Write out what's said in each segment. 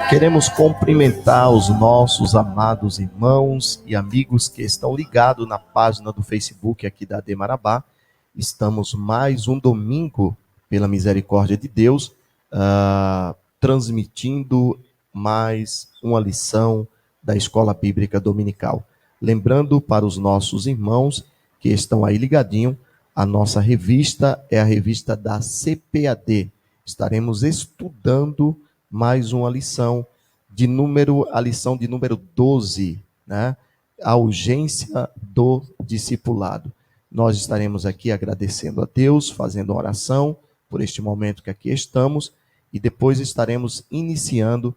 Queremos cumprimentar os nossos amados irmãos e amigos que estão ligados na página do Facebook aqui da AD Marabá. Estamos mais um domingo, pela misericórdia de Deus, transmitindo mais uma lição da Escola Bíblica Dominical. Lembrando para os nossos irmãos que estão aí ligadinho, a nossa revista é a revista da CPAD. Estaremos estudando mais uma lição, a lição de número 12, né? A urgência do discipulado. Nós estaremos aqui agradecendo a Deus, fazendo uma oração por este momento que aqui estamos, e depois estaremos iniciando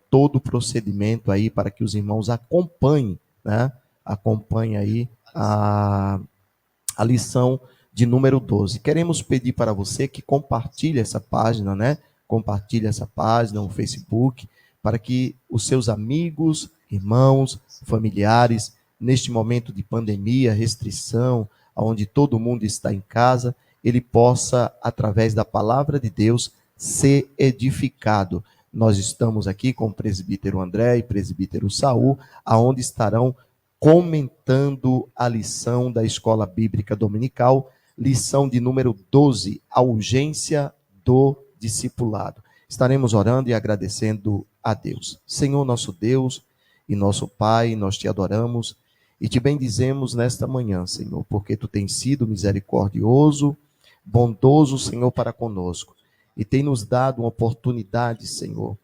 todo o procedimento aí para que os irmãos acompanhem, né? Acompanhem aí a lição de número 12. Queremos pedir para você que compartilhe essa página, né? Compartilhe essa página no Facebook, para que os seus amigos, irmãos, familiares, neste momento de pandemia, restrição, onde todo mundo está em casa, ele possa, através da palavra de Deus, ser edificado. Nós estamos aqui com o presbítero André e presbítero Saul, aonde estarão comentando a lição da Escola Bíblica Dominical, lição de número 12, a urgência do discipulado. Estaremos orando e agradecendo a Deus. Senhor, nosso Deus e nosso Pai, nós te adoramos e te bendizemos nesta manhã, Senhor, porque tu tens sido misericordioso, bondoso, Senhor, para conosco, e tem nos dado uma oportunidade, Senhor,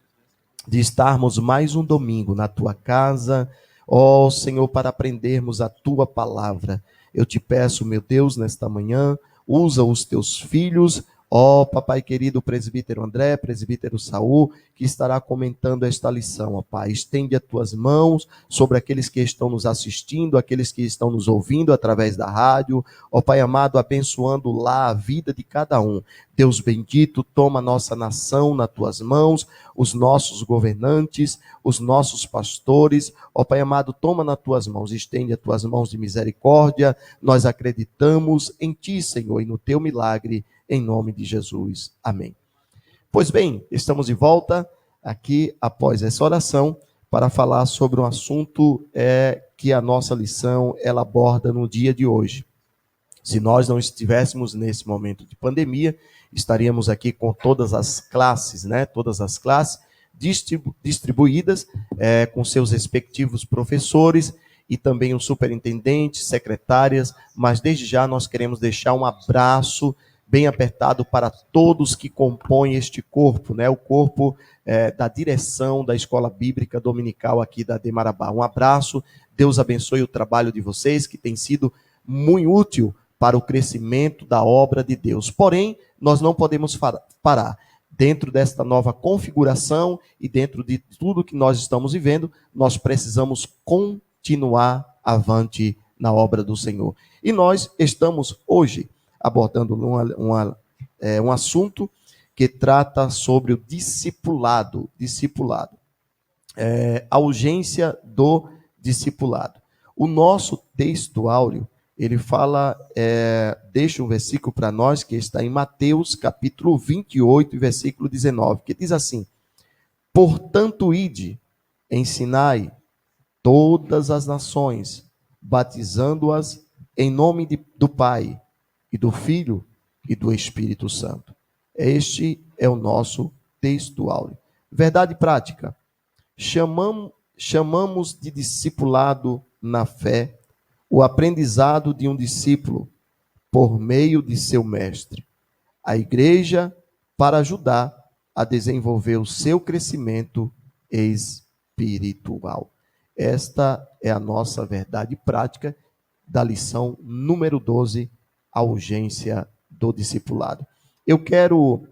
de estarmos mais um domingo na tua casa, ó Senhor, para aprendermos a tua palavra. Eu te peço, meu Deus, nesta manhã, usa os teus filhos, ó papai querido, presbítero André, presbítero Saul, que estará comentando esta lição, ó Pai. Estende as tuas mãos sobre aqueles que estão nos assistindo, aqueles que estão nos ouvindo através da rádio, ó Pai amado, abençoando lá a vida de cada um. Deus bendito, toma a nossa nação nas tuas mãos, os nossos governantes, os nossos pastores, ó Pai amado, toma nas tuas mãos, estende as tuas mãos de misericórdia. Nós acreditamos em ti, Senhor, e no teu milagre, em nome de Jesus. Amém. Pois bem, estamos de volta aqui após essa oração para falar sobre um assunto que a nossa lição ela aborda no dia de hoje. Se nós não estivéssemos nesse momento de pandemia, estaríamos aqui com todas as classes, né? Todas as classes distribuídas com seus respectivos professores e também os superintendentes, secretárias, mas desde já nós queremos deixar um abraço bem apertado para todos que compõem este corpo, né? O corpo da direção da Escola Bíblica Dominical aqui da AD Marabá. Um abraço, Deus abençoe o trabalho de vocês, que tem sido muito útil para o crescimento da obra de Deus. Porém, nós não podemos parar. Dentro desta nova configuração e dentro de tudo que nós estamos vivendo, nós precisamos continuar avante na obra do Senhor. E nós estamos hoje abordando um assunto que trata sobre o discipulado. A urgência do discipulado. O nosso texto áureo, ele fala, deixa um versículo para nós, que está em Mateus, capítulo 28, versículo 19, que diz assim: portanto, ide, ensinai todas as nações, batizando-as em nome do Pai, e do Filho e do Espírito Santo. Este é o nosso texto áureo. Verdade prática. Chamamos de discipulado na fé o aprendizado de um discípulo por meio de seu mestre. A igreja para ajudar a desenvolver o seu crescimento espiritual. Esta é a nossa verdade prática da lição número 12, a urgência do discipulado. Eu quero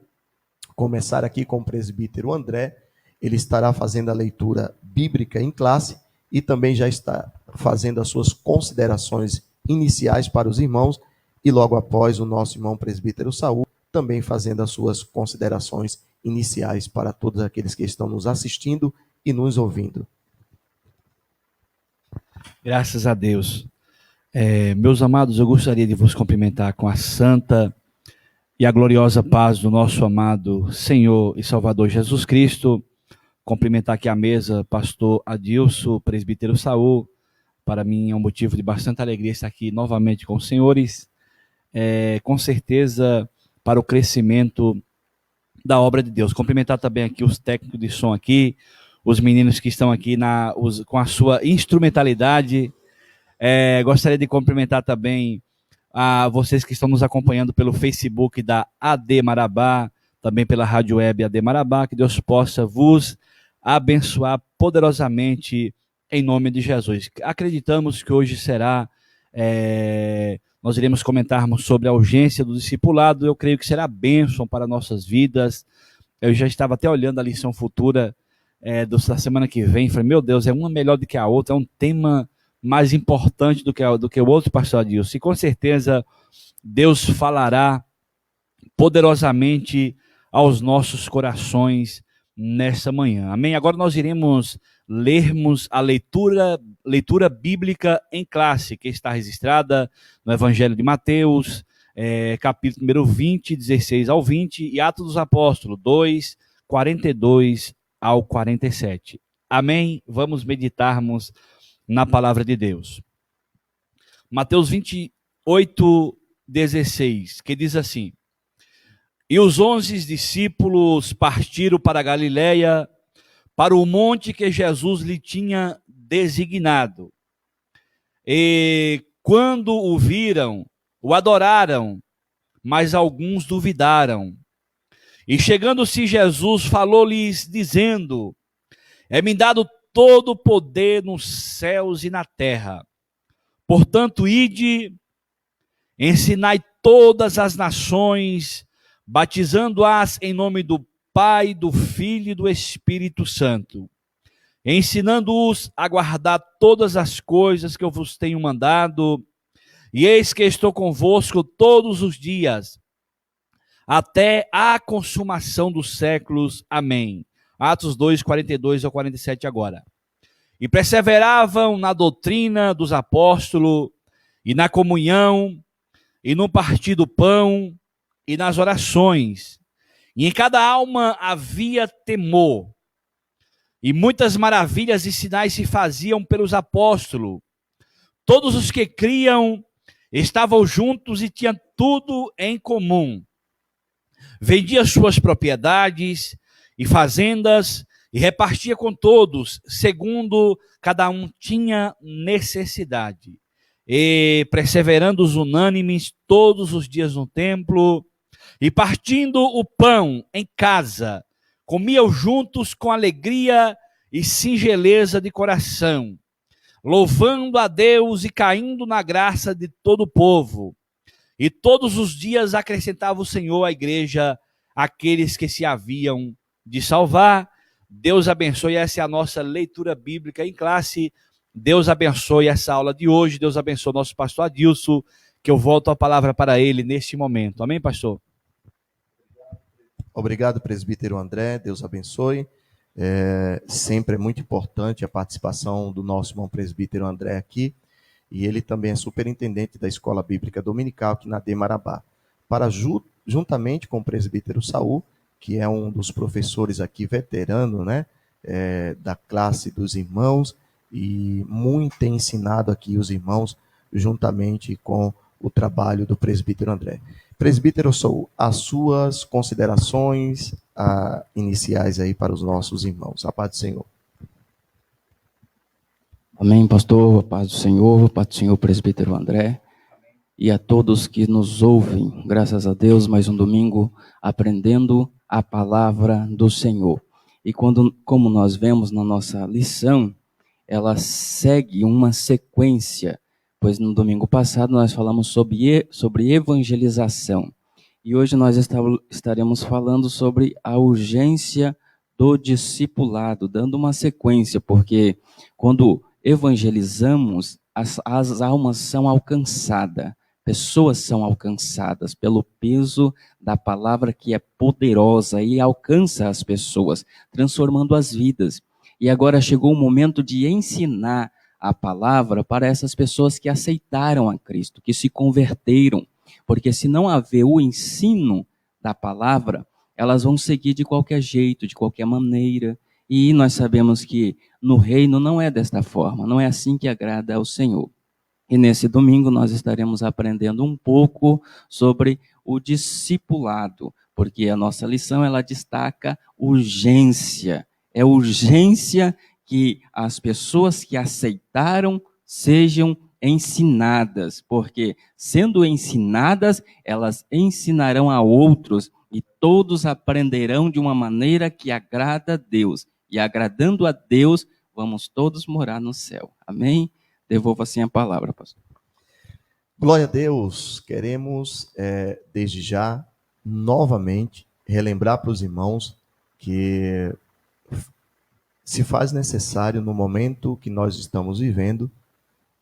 começar aqui com o presbítero André. Ele estará fazendo a leitura bíblica em classe e também já está fazendo as suas considerações iniciais para os irmãos, e logo após o nosso irmão presbítero Saul também fazendo as suas considerações iniciais para todos aqueles que estão nos assistindo e nos ouvindo. Graças a Deus. Meus amados, eu gostaria de vos cumprimentar com a santa e a gloriosa paz do nosso amado Senhor e Salvador Jesus Cristo. cumprimentar aqui a mesa, pastor Adilson, presbítero Saul. Para mim é um motivo de bastante alegria estar aqui novamente com os senhores. Com certeza, para o crescimento da obra de Deus. Cumprimentar também aqui os técnicos de som aqui, os meninos que estão aqui com a sua instrumentalidade. Gostaria de cumprimentar também a vocês que estão nos acompanhando pelo Facebook da AD Marabá, também pela Rádio Web AD Marabá, que Deus possa vos abençoar poderosamente em nome de Jesus. Acreditamos que hoje será, nós iremos comentarmos sobre a urgência do discipulado. Eu creio que será bênção para nossas vidas. Eu já estava até olhando a lição futura da semana que vem, falei, meu Deus, é uma melhor do que a outra, é um tema mais importante do que o outro, pastor Adilson. E com certeza Deus falará poderosamente aos nossos corações nessa manhã. Amém? Agora nós iremos lermos a leitura bíblica em classe, que está registrada no Evangelho de Mateus, capítulo número 20, 16 ao 20, e Atos dos Apóstolos, 2, 42 ao 47. Amém? Vamos meditarmos na palavra de Deus. Mateus 28, 16, que diz assim: E os 11 discípulos partiram para a Galiléia, para o monte que Jesus lhe tinha designado. E quando o viram, o adoraram, mas alguns duvidaram. E chegando-se Jesus, falou-lhes, dizendo: É-me dado todo o poder nos céus e na terra. Portanto, ide, ensinai todas as nações, batizando-as em nome do Pai, do Filho e do Espírito Santo, ensinando-os a guardar todas as coisas que eu vos tenho mandado, e eis que estou convosco todos os dias, até a consumação dos séculos. Amém. Atos 2, 42 ao 47 agora. E perseveravam na doutrina dos apóstolos, e na comunhão, e no partir do pão, e nas orações. E em cada alma havia temor. E muitas maravilhas e sinais se faziam pelos apóstolos. Todos os que criam estavam juntos e tinham tudo em comum. Vendia suas propriedades e fazendas e repartia com todos, segundo cada um tinha necessidade. E perseverando os unânimes todos os dias no templo, e partindo o pão em casa, comiam juntos com alegria e singeleza de coração, louvando a Deus e caindo na graça de todo o povo. E todos os dias acrescentava o Senhor à igreja aqueles que se haviam de salvar. Deus abençoe, essa é a nossa leitura bíblica em classe. Deus abençoe essa aula de hoje. Deus abençoe o nosso pastor Adilson, que eu volto a palavra para ele neste momento. Amém, pastor? Obrigado, presbítero André. Deus abençoe. Sempre é muito importante a participação do nosso irmão presbítero André aqui. E ele também é superintendente da Escola Bíblica Dominical aqui na AD Marabá. Juntamente com o presbítero Saul, que é um dos professores aqui veterano, né, da classe dos irmãos, e muito tem ensinado aqui os irmãos, juntamente com o trabalho do presbítero André. Presbítero Saul, as suas considerações iniciais aí para os nossos irmãos. A paz do Senhor. Amém, pastor, a paz do Senhor, presbítero André, e a todos que nos ouvem, graças a Deus, mais um domingo aprendendo a palavra do Senhor. E como nós vemos na nossa lição, ela segue uma sequência, pois no domingo passado nós falamos sobre evangelização, e hoje nós estaremos falando sobre a urgência do discipulado, dando uma sequência, porque quando evangelizamos, as almas são alcançadas, pessoas são alcançadas pelo peso da palavra que é poderosa e alcança as pessoas, transformando as vidas. E agora chegou o momento de ensinar a palavra para essas pessoas que aceitaram a Cristo, que se converteram, porque se não haver o ensino da palavra, elas vão seguir de qualquer jeito, de qualquer maneira, E nós sabemos que no reino não é desta forma, não é assim que agrada ao Senhor. E nesse domingo nós estaremos aprendendo um pouco sobre o discipulado, porque a nossa lição ela destaca urgência. É urgência que as pessoas que aceitaram sejam ensinadas, porque sendo ensinadas, elas ensinarão a outros e todos aprenderão de uma maneira que agrada a Deus. E agradando a Deus, vamos todos morar no céu. Amém? Devolvo assim a palavra, pastor. Glória a Deus. Queremos, desde já, novamente, relembrar para os irmãos que se faz necessário, no momento que nós estamos vivendo,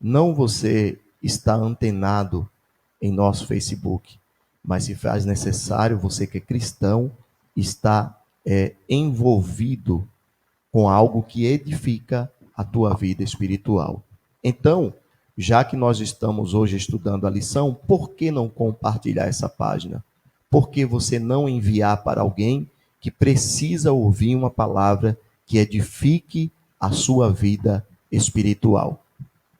não você estar antenado em nosso Facebook, mas se faz necessário, você que é cristão, estar envolvido com algo que edifica a tua vida espiritual. Então, já que nós estamos hoje estudando a lição, por que não compartilhar essa página? Por que você não enviar para alguém que precisa ouvir uma palavra que edifique a sua vida espiritual?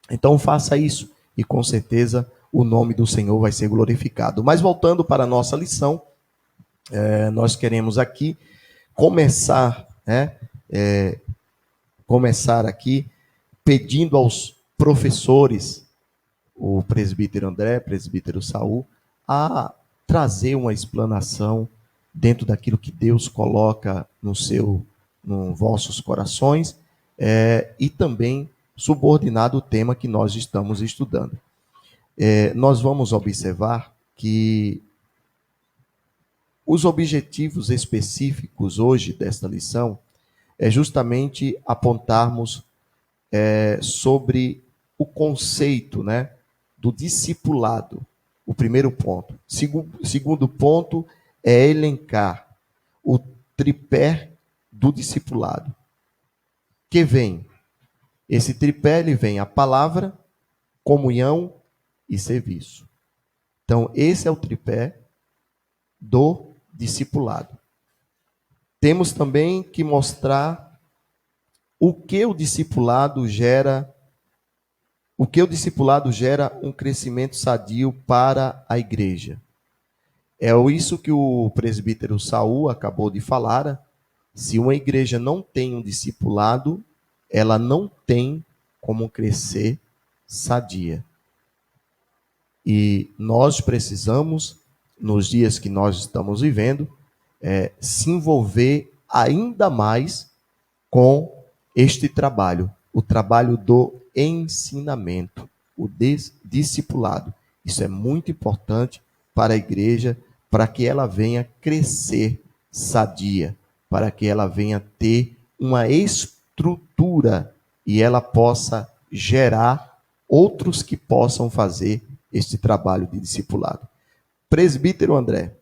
Então faça isso e com certeza o nome do Senhor vai ser glorificado. Mas voltando para a nossa lição, nós queremos aqui começar, começar aqui pedindo aos professores, o presbítero André, presbítero Saul, a trazer uma explanação dentro daquilo que Deus coloca nos vossos corações, e também subordinado o tema que nós estamos estudando. Nós vamos observar que os objetivos específicos hoje desta lição é justamente apontarmos sobre o conceito, do discipulado, o primeiro ponto. Segundo ponto é elencar o tripé do discipulado, que vem, esse tripé ele vem a palavra, comunhão e serviço. Então, esse é o tripé do discipulado. Temos também que mostrar o que o discipulado gera um crescimento sadio para a igreja. É isso que o presbítero Saul acabou de falar. Se uma igreja não tem um discipulado, ela não tem como crescer sadia. E nós precisamos, nos dias que nós estamos vivendo, se envolver ainda mais com este trabalho, o trabalho do ensinamento, o discipulado. Isso é muito importante para a igreja, para que ela venha crescer sadia, para que ela venha ter uma estrutura e ela possa gerar outros que possam fazer este trabalho de discipulado. Presbítero André,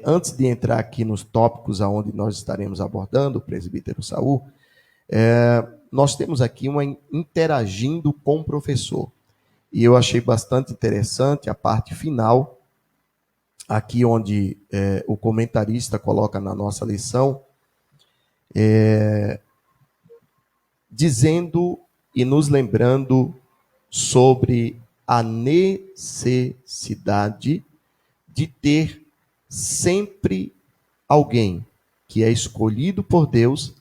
antes de entrar aqui nos tópicos aonde nós estaremos abordando, presbítero Saul, nós temos aqui uma interagindo com o professor. E eu achei bastante interessante a parte final, aqui onde o comentarista coloca na nossa lição, dizendo e nos lembrando sobre a necessidade de ter sempre alguém que é escolhido por Deus,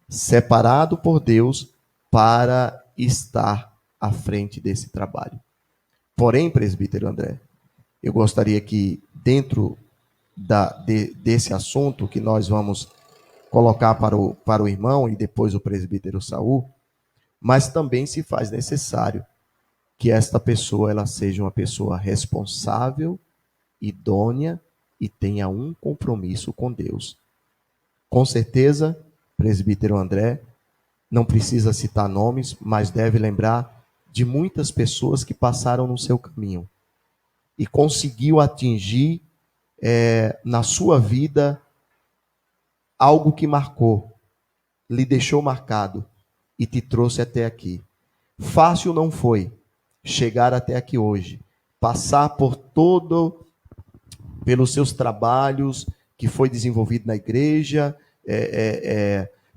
separado por Deus, para estar à frente desse trabalho. Porém, presbítero André, eu gostaria que dentro desse assunto que nós vamos colocar para o irmão e depois o presbítero Saul, mas também se faz necessário que esta pessoa ela seja uma pessoa responsável, idônea e tenha um compromisso com Deus. Com certeza, presbítero André, não precisa citar nomes, mas deve lembrar de muitas pessoas que passaram no seu caminho e conseguiu atingir na sua vida algo que marcou, lhe deixou marcado e te trouxe até aqui. Fácil não foi chegar até aqui hoje, passar pelos seus trabalhos que foi desenvolvido na igreja,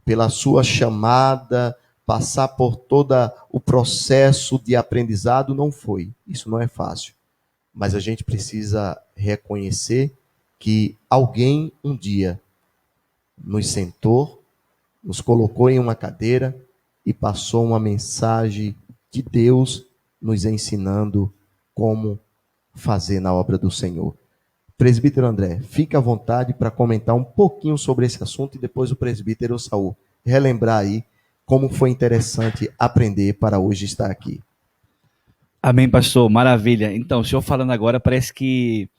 pela sua chamada, passar por todo o processo de aprendizado, não foi. Isso não é fácil. Mas a gente precisa reconhecer que alguém um dia nos sentou, nos colocou em uma cadeira e passou uma mensagem de Deus nos ensinando como fazer na obra do Senhor. Presbítero André, fique à vontade para comentar um pouquinho sobre esse assunto e depois o presbítero Saul relembrar aí como foi interessante aprender para hoje estar aqui. Amém, pastor, maravilha. Então, o senhor falando agora, parece que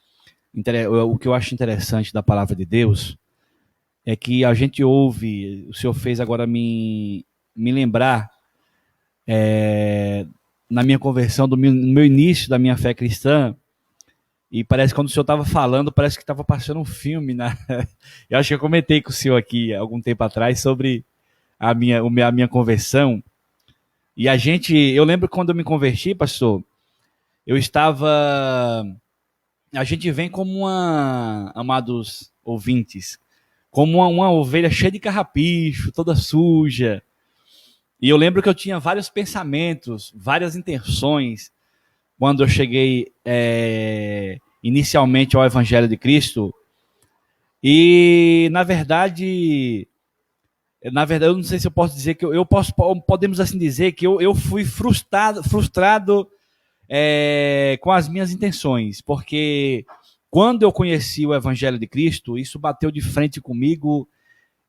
o que eu acho interessante da palavra de Deus é que a gente ouve, o senhor fez agora me lembrar na minha conversão, no meu início da minha fé cristã, e parece que quando o senhor estava falando, parece que estava passando um filme, né? Eu acho que eu comentei com o senhor aqui algum tempo atrás sobre a minha conversão. E eu lembro quando eu me converti, pastor, eu estava. A gente vem como amados ouvintes, como uma ovelha cheia de carrapicho, toda suja. E eu lembro que eu tinha vários pensamentos, várias intenções, quando eu cheguei inicialmente ao Evangelho de Cristo. E, na verdade, eu não sei se eu posso dizer que podemos assim dizer que eu fui frustrado com as minhas intenções, porque quando eu conheci o Evangelho de Cristo, isso bateu de frente comigo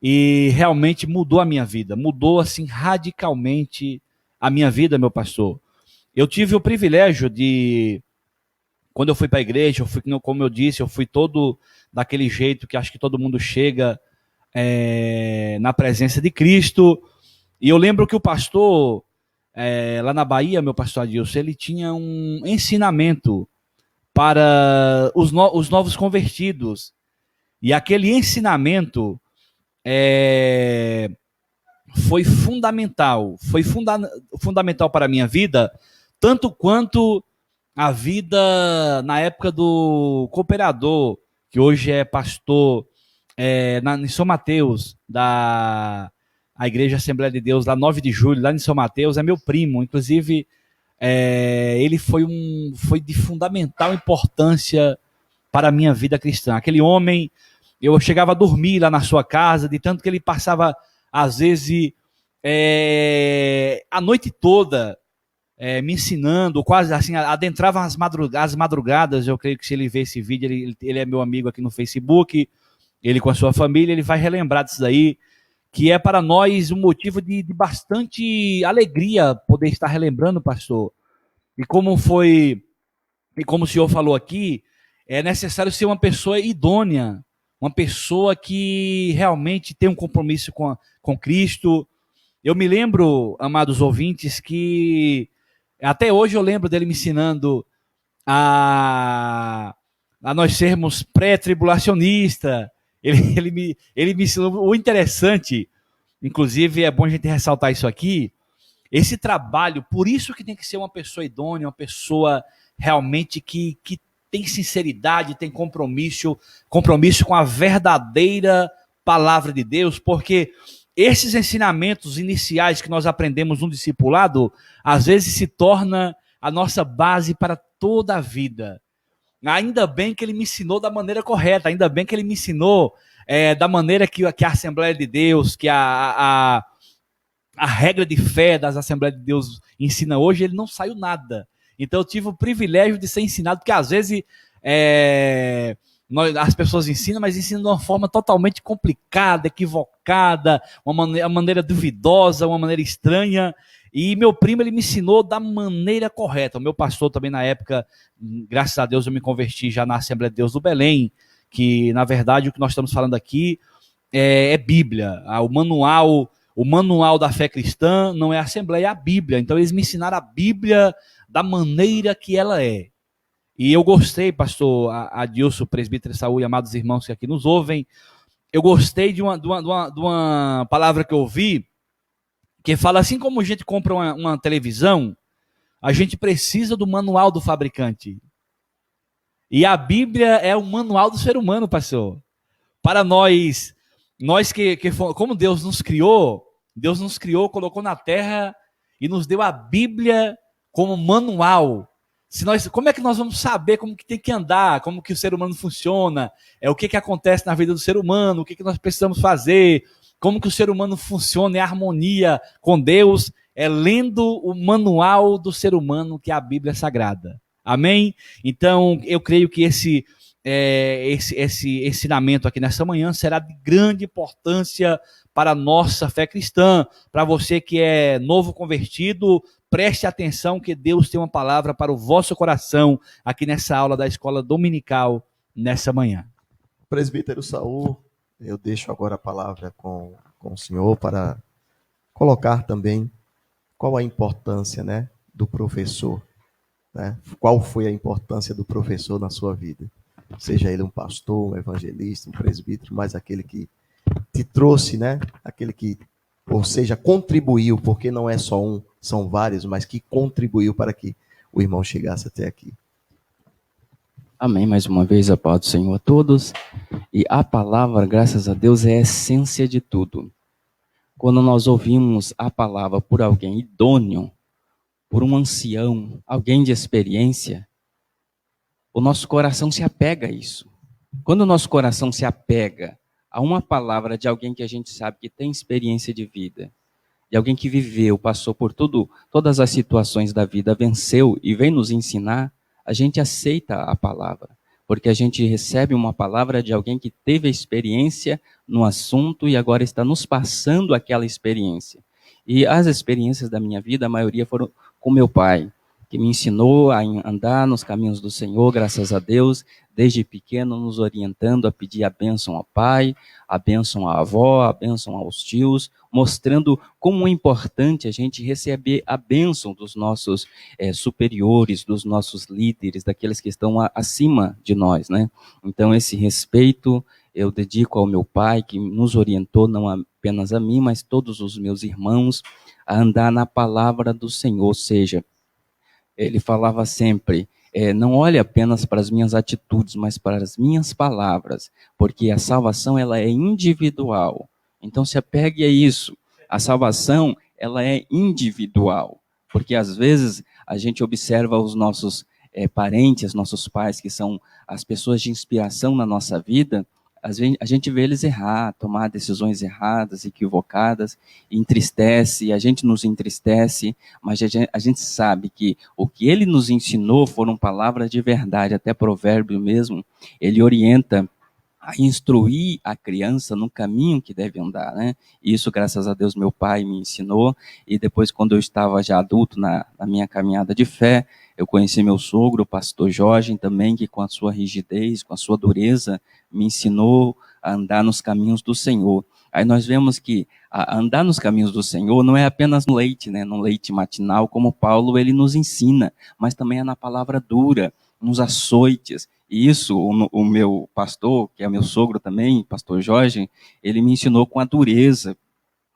e realmente mudou a minha vida, mudou assim radicalmente a minha vida, meu pastor. Eu tive o privilégio de, quando eu fui para a igreja, como eu disse, eu fui todo daquele jeito que acho que todo mundo chega na presença de Cristo. E eu lembro que o pastor, lá na Bahia, meu pastor Adilson, ele tinha um ensinamento para os novos convertidos. E aquele ensinamento foi fundamental, fundamental para a minha vida, tanto quanto a vida na época do cooperador, que hoje é pastor em São Mateus, a Igreja Assembleia de Deus, lá 9 de julho, lá em São Mateus, é meu primo. Inclusive, ele foi de fundamental importância para a minha vida cristã. Aquele homem, eu chegava a dormir lá na sua casa, de tanto que ele passava, às vezes, a noite toda me ensinando, quase assim, adentrava as madrugadas. Eu creio que se ele ver esse vídeo, ele é meu amigo aqui no Facebook, ele com a sua família, ele vai relembrar disso daí, que é para nós um motivo de bastante alegria poder estar relembrando, pastor. E como o senhor falou aqui, é necessário ser uma pessoa idônea, uma pessoa que realmente tem um compromisso com Cristo. Eu me lembro, amados ouvintes, que até hoje eu lembro dele me ensinando a nós sermos pré-tribulacionistas. Ele me ensinou o interessante, inclusive é bom a gente ressaltar isso aqui, esse trabalho, por isso que tem que ser uma pessoa idônea, uma pessoa realmente que tem sinceridade, tem compromisso com a verdadeira palavra de Deus, porque esses ensinamentos iniciais que nós aprendemos no discipulado, às vezes se torna a nossa base para toda a vida. Ainda bem que ele me ensinou da maneira correta, ainda bem que ele me ensinou da maneira que a Assembleia de Deus, que a regra de fé das Assembleias de Deus ensina hoje, ele não saiu nada. Então eu tive o privilégio de ser ensinado, porque às vezes as pessoas ensinam, mas ensinam de uma forma totalmente complicada, equivocada, uma maneira duvidosa, uma maneira estranha. E meu primo, ele me ensinou da maneira correta. O meu pastor também na época, graças a Deus, eu me converti já na Assembleia de Deus do Belém, que na verdade o que nós estamos falando aqui é Bíblia. O manual da fé cristã não é a Assembleia, é a Bíblia. Então eles me ensinaram a Bíblia da maneira que ela é. E eu gostei, pastor Adilson, presbítero Saúl e amados irmãos que aqui nos ouvem, eu gostei de uma palavra que eu ouvi, que fala assim: como a gente compra uma televisão, a gente precisa do manual do fabricante. E a Bíblia é o manual do ser humano, pastor. Para nós Nós como Deus nos criou, colocou na terra e nos deu a Bíblia como manual. Como é que nós vamos saber como que tem que andar, como que o ser humano funciona, o que acontece na vida do ser humano, o que nós precisamos fazer, como que o ser humano funciona em harmonia com Deus, lendo o manual do ser humano, que é a Bíblia Sagrada. Amém? Então, eu creio que esse ensinamento aqui nessa manhã será de grande importância para a nossa fé cristã. Para você que é novo convertido, preste atenção que Deus tem uma palavra para o vosso coração aqui nessa aula da escola dominical nessa manhã. Presbítero Saul, eu deixo agora a palavra com o senhor para colocar também qual a importância, né, do professor, né? Qual foi a importância do professor na sua vida? Seja ele um pastor, um evangelista, um presbítero, mas aquele que te trouxe, né? Aquele que, ou seja, contribuiu, porque não é só um, são vários, mas que contribuiu para que o irmão chegasse até aqui. Amém. Mais uma vez, a paz do Senhor a todos. E a palavra, graças a Deus, é a essência de tudo. Quando nós ouvimos a palavra por alguém idôneo, por um ancião, alguém de experiência, o nosso coração se apega a isso. Quando o nosso coração se apega a uma palavra de alguém que a gente sabe que tem experiência de vida, de alguém que viveu, passou por todas as situações da vida, venceu e vem nos ensinar, a gente aceita a palavra, porque a gente recebe uma palavra de alguém que teve a experiência no assunto e agora está nos passando aquela experiência. E as experiências da minha vida, a maioria foram com meu pai, que me ensinou a andar nos caminhos do Senhor, graças a Deus, desde pequeno nos orientando a pedir a bênção ao pai, a bênção à avó, a bênção aos tios, mostrando como é importante a gente receber a bênção dos nossos superiores, dos nossos líderes, daqueles que estão acima de nós, né? Então esse respeito eu dedico ao meu pai, que nos orientou não apenas a mim, mas todos os meus irmãos, a andar na palavra do Senhor, ou seja, ele falava sempre, não olhe apenas para as minhas atitudes, mas para as minhas palavras, porque a salvação ela é individual. Então se apegue a isso. A salvação ela é individual, porque às vezes a gente observa os nossos parentes, nossos pais, que são as pessoas de inspiração na nossa vida, às vezes a gente vê eles errar, tomar decisões erradas, equivocadas, entristece, a gente nos entristece, mas a gente sabe que o que ele nos ensinou foram palavras de verdade, até provérbio mesmo, ele orienta a instruir a criança no caminho que deve andar, né? Isso, graças a Deus, meu pai me ensinou, e depois, quando eu estava já adulto na minha caminhada de fé, eu conheci meu sogro, o pastor Jorge, também, que com a sua rigidez, com a sua dureza, me ensinou a andar nos caminhos do Senhor. Aí nós vemos que andar nos caminhos do Senhor não é apenas no leite, né? No leite matinal, como Paulo ele nos ensina, mas também é na palavra dura, nos açoites. E isso, o meu pastor, que é meu sogro também, pastor Jorge, ele me ensinou com a dureza,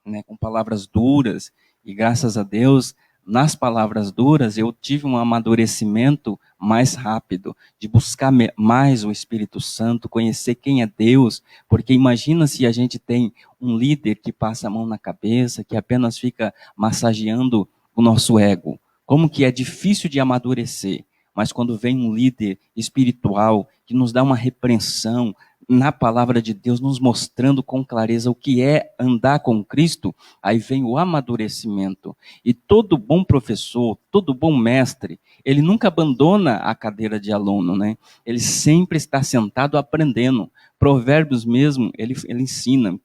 né? Com palavras duras, e graças a Deus, nas palavras duras, eu tive um amadurecimento mais rápido, de buscar mais o Espírito Santo, conhecer quem é Deus, porque imagina se a gente tem um líder que passa a mão na cabeça, que apenas fica massageando o nosso ego. Como que é difícil de amadurecer, mas quando vem um líder espiritual que nos dá uma repreensão, na palavra de Deus, nos mostrando com clareza o que é andar com Cristo, aí vem o amadurecimento. E todo bom professor, todo bom mestre, ele nunca abandona a cadeira de aluno, né? Ele sempre está sentado aprendendo. Provérbios mesmo, ele ensina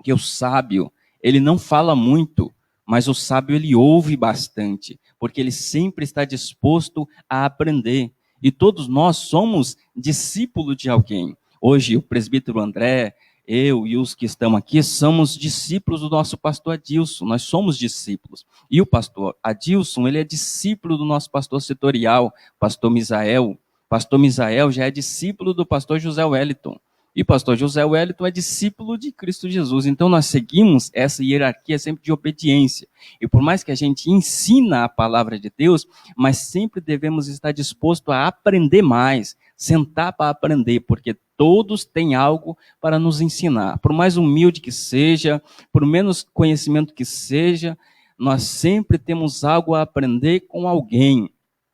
que o sábio, ele não fala muito, mas o sábio ele ouve bastante, porque ele sempre está disposto a aprender. E todos nós somos discípulos de alguém. Hoje, o presbítero André, eu e os que estão aqui, somos discípulos do nosso pastor Adilson, nós somos discípulos. E o pastor Adilson, ele é discípulo do nosso pastor setorial, pastor Misael. Pastor Misael já é discípulo do pastor José Wellington. E o pastor José Wellington é discípulo de Cristo Jesus. Então nós seguimos essa hierarquia sempre de obediência. E por mais que a gente ensina a palavra de Deus, mas sempre devemos estar disposto a aprender mais, sentar para aprender, porque todos têm algo para nos ensinar. Por mais humilde que seja, por menos conhecimento que seja, nós sempre temos algo a aprender com alguém.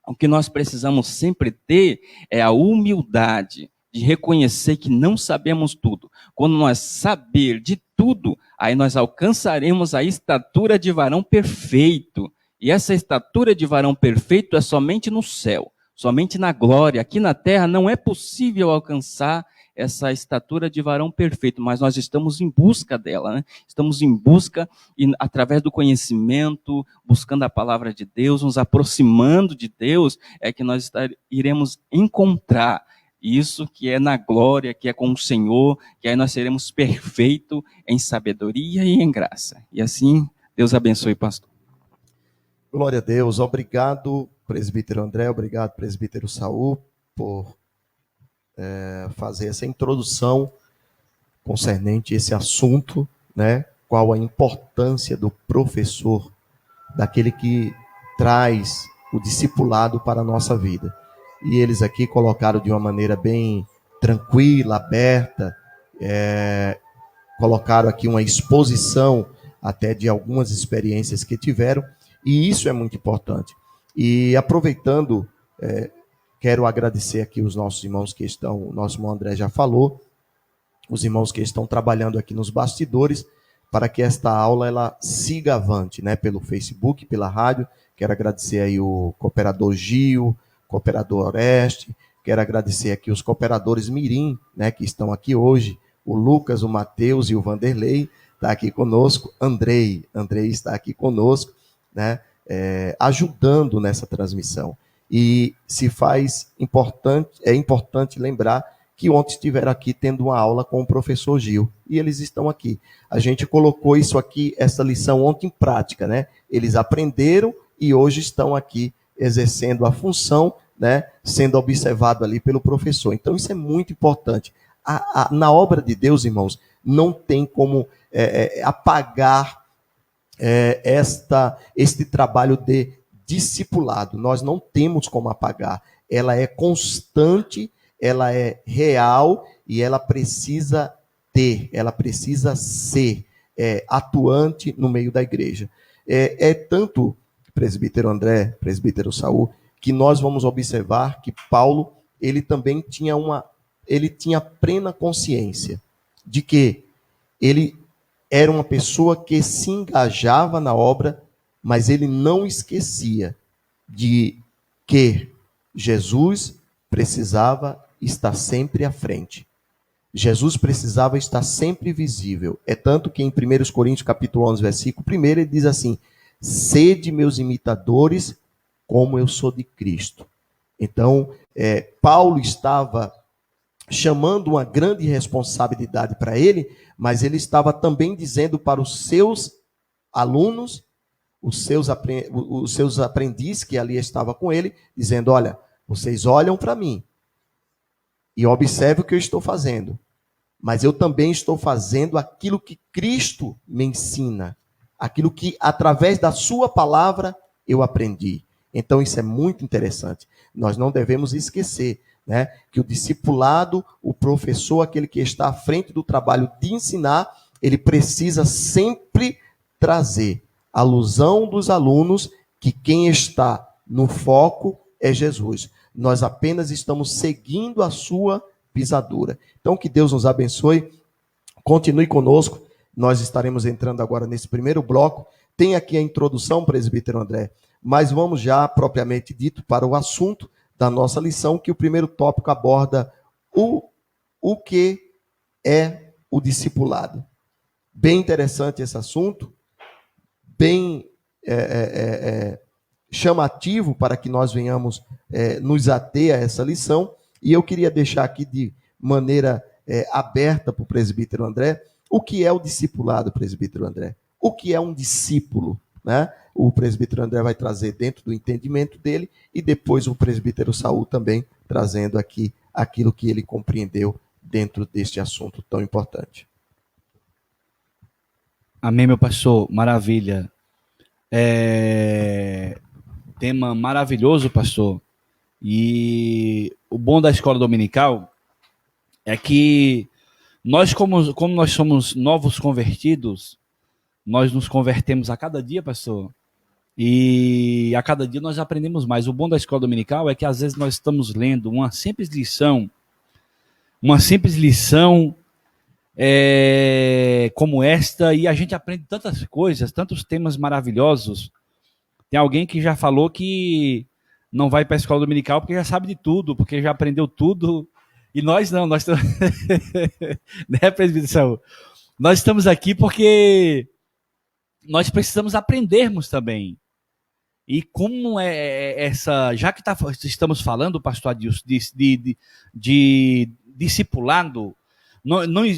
O que nós precisamos sempre ter é a humildade de reconhecer que não sabemos tudo. Quando nós saber de tudo, aí nós alcançaremos a estatura de varão perfeito. E essa estatura de varão perfeito é somente no céu, somente na glória. Aqui na terra não é possível alcançar essa estatura de varão perfeito, mas nós estamos em busca dela, né? Estamos em busca, e através do conhecimento, buscando a palavra de Deus, nos aproximando de Deus, é que nós iremos encontrar isso que é na glória, que é com o Senhor, que aí nós seremos perfeitos em sabedoria e em graça. E assim, Deus abençoe, pastor. Glória a Deus. Obrigado, presbítero André, obrigado, presbítero Saul, por fazer essa introdução concernente a esse assunto, né? Qual a importância do professor, daquele que traz o discipulado para a nossa vida. E eles aqui colocaram de uma maneira bem tranquila, aberta, colocaram aqui uma exposição até de algumas experiências que tiveram, e isso é muito importante. E aproveitando, quero agradecer aqui os nossos irmãos que estão, o nosso irmão André já falou, os irmãos que estão trabalhando aqui nos bastidores, para que esta aula ela siga avante, né, pelo Facebook, pela rádio. Quero agradecer aí o cooperador Gil, cooperador Oreste, quero agradecer aqui os cooperadores Mirim, né, que estão aqui hoje, o Lucas, o Matheus e o Vanderlei, está aqui conosco, Andrei está aqui conosco, né, ajudando nessa transmissão. E é importante lembrar que ontem estiveram aqui tendo uma aula com o professor Gil, e eles estão aqui. A gente colocou isso aqui, essa lição ontem em prática, né? Eles aprenderam e hoje estão aqui exercendo a função, né? Sendo observado ali pelo professor. Então isso é muito importante. Na obra de Deus, irmãos, não tem como apagar este trabalho de discipulado. Nós não temos como apagar. Ela é constante, ela é real e ela precisa ser atuante no meio da igreja. Tanto, presbítero André, presbítero Saul, que nós vamos observar que Paulo, ele também tinha plena consciência de que ele era uma pessoa que se engajava na obra, mas ele não esquecia de que Jesus precisava estar sempre à frente. Jesus precisava estar sempre visível. É tanto que em 1 Coríntios capítulo 11, versículo 1, ele diz assim: sede meus imitadores, como eu sou de Cristo. Então, Paulo estava chamando uma grande responsabilidade para ele, mas ele estava também dizendo para os seus alunos, os seus aprendizes que ali estavam com ele, dizendo: olha, vocês olham para mim e observem o que eu estou fazendo, mas eu também estou fazendo aquilo que Cristo me ensina, aquilo que através da sua palavra eu aprendi. Então isso é muito interessante. Nós não devemos esquecer, né, que o discipulado, o professor, aquele que está à frente do trabalho de ensinar, ele precisa sempre trazer a alusão dos alunos que quem está no foco é Jesus. Nós apenas estamos seguindo a sua pisadura. Então que Deus nos abençoe, continue conosco, nós estaremos entrando agora nesse primeiro bloco. Tem aqui a introdução, presbítero André, mas vamos já propriamente dito para o assunto da nossa lição, que o primeiro tópico aborda o que é o discipulado. Bem interessante esse assunto, bem chamativo para que nós venhamos nos ater a essa lição, e eu queria deixar aqui de maneira aberta para o presbítero André, o que é o discipulado, presbítero André? O que é um discípulo? Né? O presbítero André vai trazer dentro do entendimento dele, e depois o presbítero Saul também trazendo aqui aquilo que ele compreendeu dentro deste assunto tão importante. Amém, meu pastor, maravilha. Tema maravilhoso, pastor. E o bom da escola dominical é que nós, como nós somos novos convertidos, nós nos convertemos a cada dia, pastor, e a cada dia nós aprendemos mais. O bom da escola dominical é que às vezes nós estamos lendo uma simples lição como esta, e a gente aprende tantas coisas, tantos temas maravilhosos. Tem alguém que já falou que não vai para a escola dominical porque já sabe de tudo, porque já aprendeu tudo, e nós não, nós estamos... né, presbítero Saul? Nós estamos aqui porque nós precisamos aprendermos também. E como é essa... Já que estamos falando, pastor Adilson, de discipulado,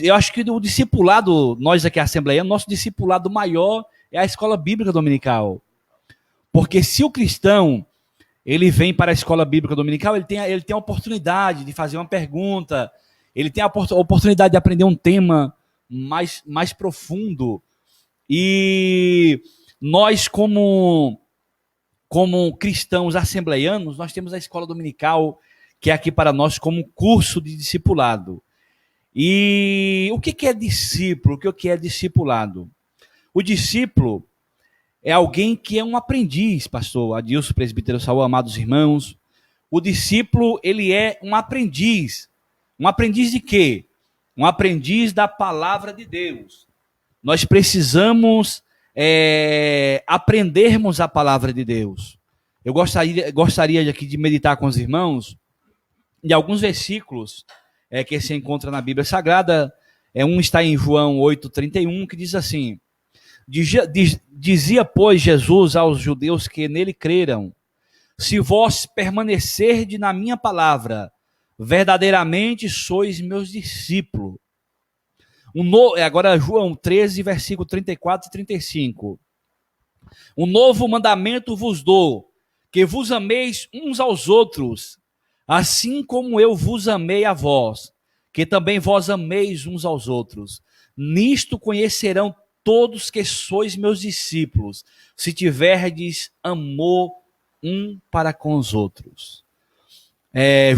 eu acho que o discipulado, nós aqui, a Assembleia, nosso discipulado maior é a escola bíblica dominical. Porque se o cristão ele vem para a escola bíblica dominical, ele tem a oportunidade de fazer uma pergunta, ele tem a oportunidade de aprender um tema mais profundo. E nós, como cristãos assembleianos, nós temos a escola dominical, que é aqui para nós como curso de discipulado. E o que é discípulo? O que é discipulado? O discípulo é alguém que é um aprendiz, pastor Adilson, presbítero Saul, amados irmãos. O discípulo, ele é um aprendiz. Um aprendiz de quê? Um aprendiz da palavra de Deus. Nós precisamos aprendermos a palavra de Deus. Eu gostaria aqui de meditar com os irmãos de alguns versículos que se encontra na Bíblia Sagrada. Um está em João 8,31, que diz assim: Dizia, pois, Jesus aos judeus que nele creram: se vós permanecerdes na minha palavra, verdadeiramente sois meus discípulos. Agora João 13, versículo 34 e 35. Um novo mandamento vos dou, que vos ameis uns aos outros, assim como eu vos amei a vós, que também vós ameis uns aos outros. Nisto conhecerão todos que sois meus discípulos, se tiverdes amor um para com os outros.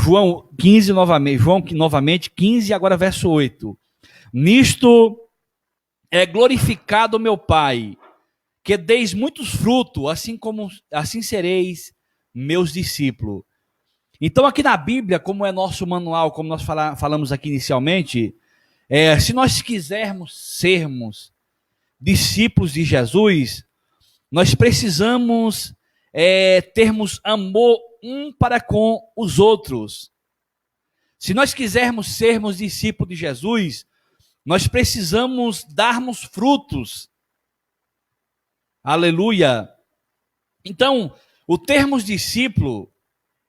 João 15 novamente, 15, agora verso 8. Nisto é glorificado meu Pai, que deis muitos frutos, assim sereis meus discípulos. Então aqui na Bíblia, como é nosso manual, como nós falamos aqui inicialmente, se nós quisermos sermos discípulos de Jesus, nós precisamos termos amor um para com os outros. Se nós quisermos sermos discípulos de Jesus, nós precisamos darmos frutos. Aleluia! Então, o termo discípulo,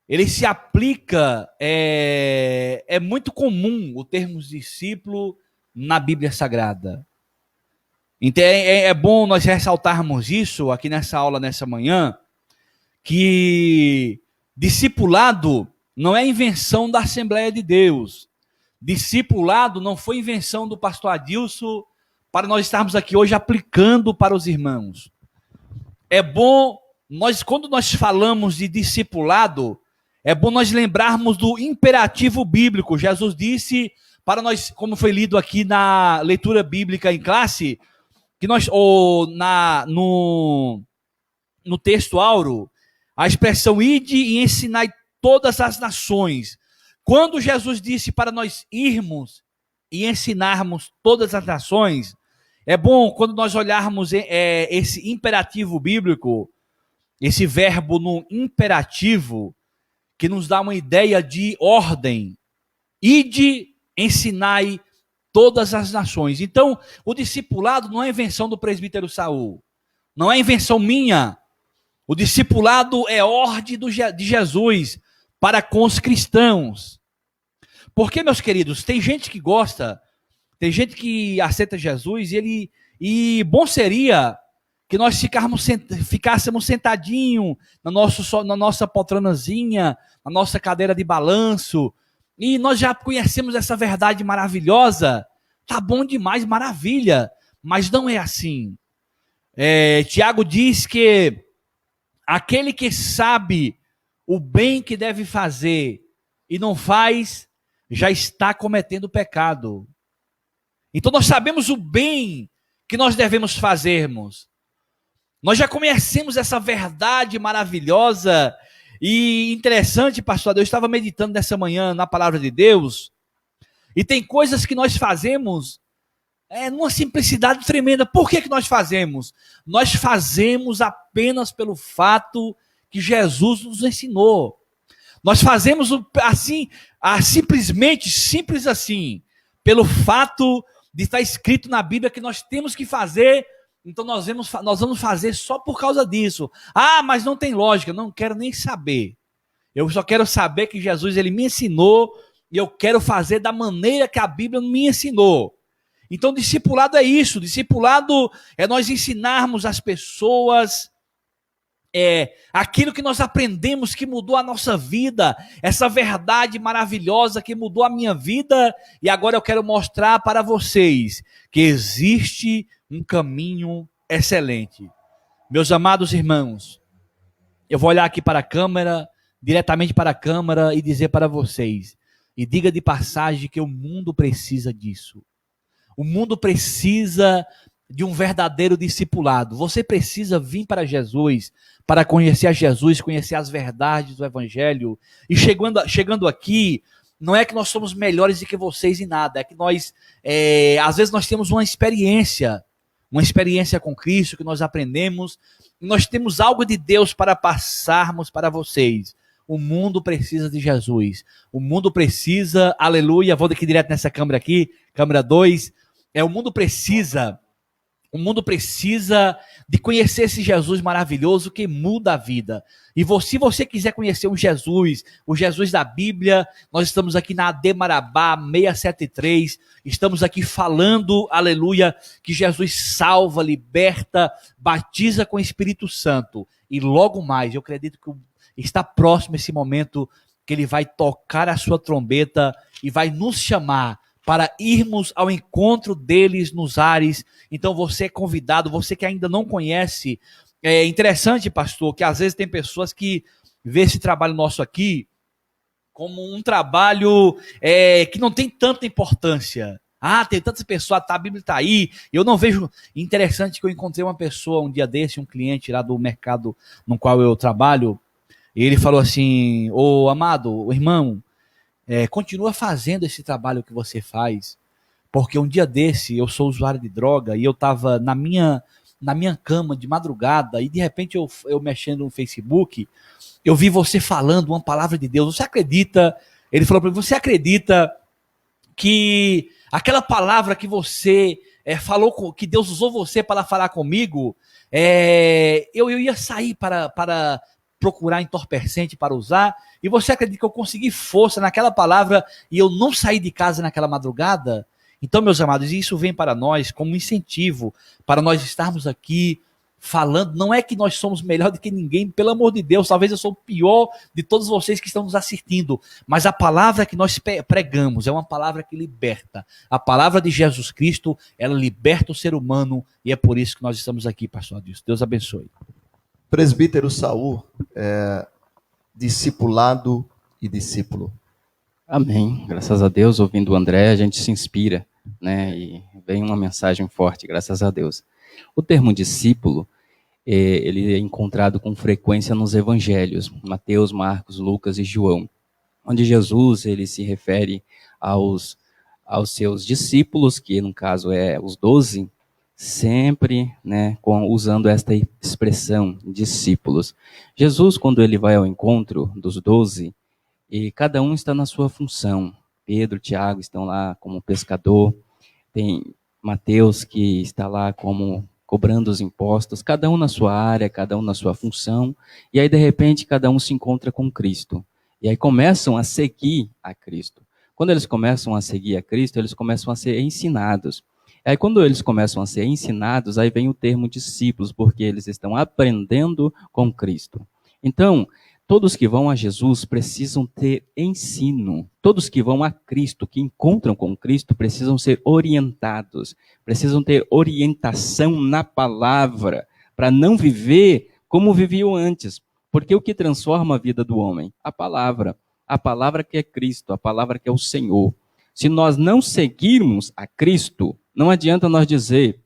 ele se aplica, é muito comum o termo discípulo na Bíblia Sagrada. Então é bom nós ressaltarmos isso aqui nessa aula, nessa manhã, que discipulado não é invenção da Assembleia de Deus. Discipulado não foi invenção do pastor Adilson para nós estarmos aqui hoje aplicando para os irmãos. É bom, quando nós falamos de discipulado, é bom nós lembrarmos do imperativo bíblico. Jesus disse para nós, como foi lido aqui na leitura bíblica em classe, que no texto áureo, a expressão ide e ensinai todas as nações. Quando Jesus disse para nós irmos e ensinarmos todas as nações, é bom quando nós olharmos esse imperativo bíblico, esse verbo no imperativo, que nos dá uma ideia de ordem. Ide, ensinai todas as nações. Então, o discipulado não é invenção do presbítero Saul, não é invenção minha. O discipulado é ordem de Jesus para com os cristãos. Porque, meus queridos, tem gente que gosta, tem gente que aceita Jesus e bom seria que nós ficássemos sentadinhos na nossa poltronazinha, na nossa cadeira de balanço, e nós já conhecemos essa verdade maravilhosa. Tá bom demais, maravilha, mas não é assim. Tiago diz que aquele que sabe o bem que deve fazer e não faz, já está cometendo pecado. Então nós sabemos o bem que nós devemos fazermos. Nós já conhecemos essa verdade maravilhosa e interessante, pastor. Eu estava meditando nessa manhã na palavra de Deus, e tem coisas que nós fazemos numa simplicidade tremenda. Por que nós fazemos? Nós fazemos apenas pelo fato que Jesus nos ensinou. Nós fazemos assim, simplesmente, simples assim, pelo fato de estar escrito na Bíblia que nós temos que fazer, então nós vamos fazer só por causa disso. Ah, mas não tem lógica, não quero nem saber. Eu só quero saber que Jesus ele me ensinou e eu quero fazer da maneira que a Bíblia me ensinou. Então discipulado é isso, discipulado é nós ensinarmos as pessoas aquilo que nós aprendemos que mudou a nossa vida, essa verdade maravilhosa que mudou a minha vida, e agora eu quero mostrar para vocês que existe um caminho excelente. Meus amados irmãos, eu vou olhar aqui para a câmera, diretamente para a câmera, e dizer para vocês, e diga de passagem que o mundo precisa disso. O mundo precisa de um verdadeiro discipulado. Você precisa vir para Jesus, para conhecer a Jesus, conhecer as verdades do Evangelho. E chegando aqui, não é que nós somos melhores do que vocês em nada, é que nós, às vezes nós temos uma experiência com Cristo, que nós aprendemos, e nós temos algo de Deus para passarmos para vocês. O mundo precisa de Jesus. O mundo precisa, aleluia, vou aqui direto nessa câmera aqui, câmera 2, o mundo precisa de conhecer esse Jesus maravilhoso que muda a vida. E se você quiser conhecer o Jesus da Bíblia, nós estamos aqui na AD Marabá 673, estamos aqui falando, aleluia, que Jesus salva, liberta, batiza com o Espírito Santo. E logo mais, eu acredito que está próximo esse momento que ele vai tocar a sua trombeta e vai nos chamar para irmos ao encontro deles nos ares. Então você é convidado, você que ainda não conhece. É interessante, pastor, que às vezes tem pessoas que vê esse trabalho nosso aqui como um trabalho que não tem tanta importância. Ah, tem tantas pessoas, a Bíblia está aí. Eu não vejo. Interessante que eu encontrei uma pessoa um dia desse, um cliente lá do mercado no qual eu trabalho, e ele falou assim: ô amado, irmão, continua fazendo esse trabalho que você faz, porque um dia desse eu sou usuário de droga e eu estava na minha cama de madrugada e de repente eu mexendo no Facebook, eu vi você falando uma palavra de Deus. Você acredita? Ele falou para mim: você acredita que aquela palavra que você falou, que Deus usou você para falar comigo, eu ia sair para procurar entorpecente para usar, e você acredita que eu consegui força naquela palavra e eu não saí de casa naquela madrugada? Então, meus amados, isso vem para nós como um incentivo para nós estarmos aqui falando. Não é que nós somos melhor do que ninguém, pelo amor de Deus, talvez eu sou o pior de todos vocês que estão nos assistindo, mas a palavra que nós pregamos é uma palavra que liberta. A palavra de Jesus Cristo, ela liberta o ser humano, e é por isso que nós estamos aqui, pastor Adilson. Deus abençoe. Presbítero Saul, discipulado e discípulo. Amém. Graças a Deus, ouvindo o André, a gente se inspira, né? E vem uma mensagem forte, graças a Deus. O termo discípulo, ele é encontrado com frequência nos evangelhos, Mateus, Marcos, Lucas e João, onde Jesus ele se refere aos seus discípulos, que no caso os 12, sempre, né, usando esta expressão, discípulos. Jesus, quando ele vai ao encontro dos 12, e cada um está na sua função. Pedro, Tiago estão lá como pescador, tem Mateus que está lá como cobrando os impostos, cada um na sua área, cada um na sua função, e aí de repente cada um se encontra com Cristo. E aí começam a seguir a Cristo. Quando eles começam a seguir a Cristo, eles começam a ser ensinados. Aí quando eles começam a ser ensinados, aí vem o termo discípulos, porque eles estão aprendendo com Cristo. Então, todos que vão a Jesus precisam ter ensino. Todos que vão a Cristo, que encontram com Cristo, precisam ser orientados. Precisam ter orientação na palavra, para não viver como viviam antes. Porque o que transforma a vida do homem? A palavra. a palavra que é Cristo, a palavra que é o Senhor. Se nós não seguirmos a Cristo, não adianta nós dizer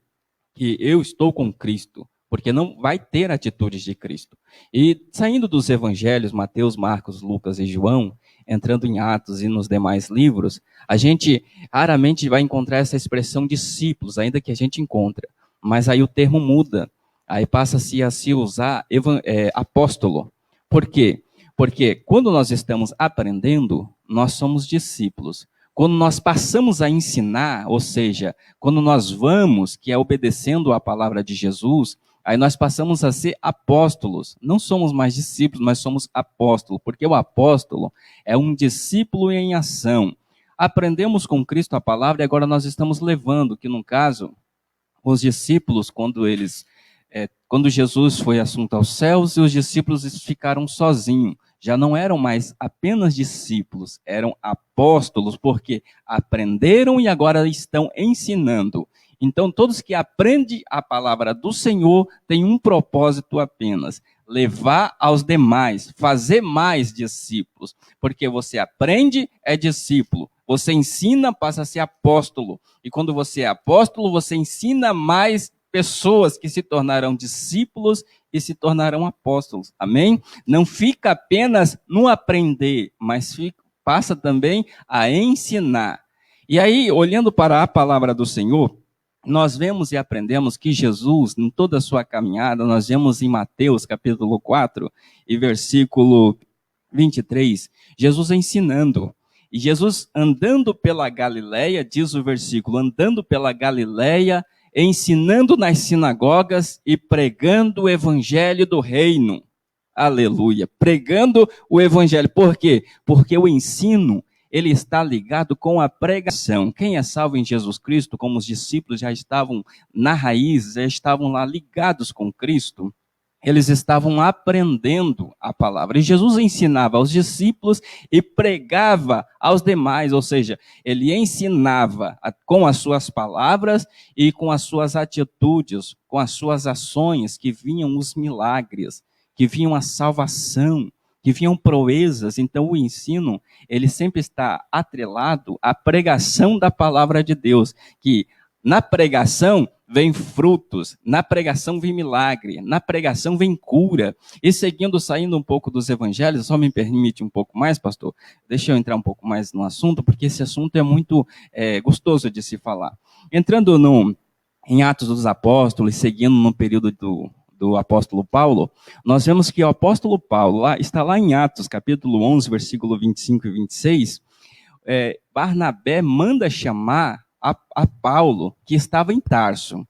que eu estou com Cristo, porque não vai ter atitudes de Cristo. E saindo dos evangelhos, Mateus, Marcos, Lucas e João, entrando em Atos e nos demais livros, a gente raramente vai encontrar essa expressão discípulos, ainda que a gente encontra. Mas aí o termo muda, aí passa-se a se usar apóstolo. Por quê? Porque quando nós estamos aprendendo, nós somos discípulos. Quando nós passamos a ensinar, ou seja, quando nós vamos, que é obedecendo a palavra de Jesus, aí nós passamos a ser apóstolos. Não somos mais discípulos, mas somos apóstolos, porque o apóstolo é um discípulo em ação. Aprendemos com Cristo a palavra e agora nós estamos levando, que no caso, os discípulos, quando Jesus foi assunto aos céus, e os discípulos ficaram sozinhos. Já não eram mais apenas discípulos, eram apóstolos, porque aprenderam e agora estão ensinando. Então, todos que aprendem a palavra do Senhor têm um propósito apenas: levar aos demais, fazer mais discípulos. Porque você aprende, é discípulo. Você ensina, passa a ser apóstolo. E quando você é apóstolo, você ensina mais pessoas que se tornarão discípulos e se tornarão apóstolos. Amém? Não fica apenas no aprender, mas passa também a ensinar. E aí, olhando para a palavra do Senhor, nós vemos e aprendemos que Jesus, em toda a sua caminhada, nós vemos em Mateus capítulo 4 e versículo 23, Jesus ensinando. E Jesus andando pela Galileia, diz o versículo, andando pela Galileia, ensinando nas sinagogas e pregando o evangelho do reino. Aleluia. Pregando o evangelho. Por quê? Porque o ensino, ele está ligado com a pregação. Quem é salvo em Jesus Cristo, como os discípulos já estavam na raiz, já estavam lá ligados com Cristo, eles estavam aprendendo a palavra. E Jesus ensinava aos discípulos e pregava aos demais, ou seja, ele ensinava com as suas palavras e com as suas atitudes, com as suas ações, que vinham os milagres, que vinham a salvação, que vinham proezas. Então o ensino, ele sempre está atrelado à pregação da palavra de Deus, que na pregação vem frutos, na pregação vem milagre, na pregação vem cura. E saindo um pouco dos evangelhos, só me permite um pouco mais, pastor, deixa eu entrar um pouco mais no assunto, porque esse assunto é muito gostoso de se falar. Entrando em Atos dos Apóstolos, seguindo no período do apóstolo Paulo, nós vemos que o apóstolo Paulo está lá em Atos, capítulo 11, versículo 25 e 26, Barnabé manda chamar a Paulo, que estava em Tarso.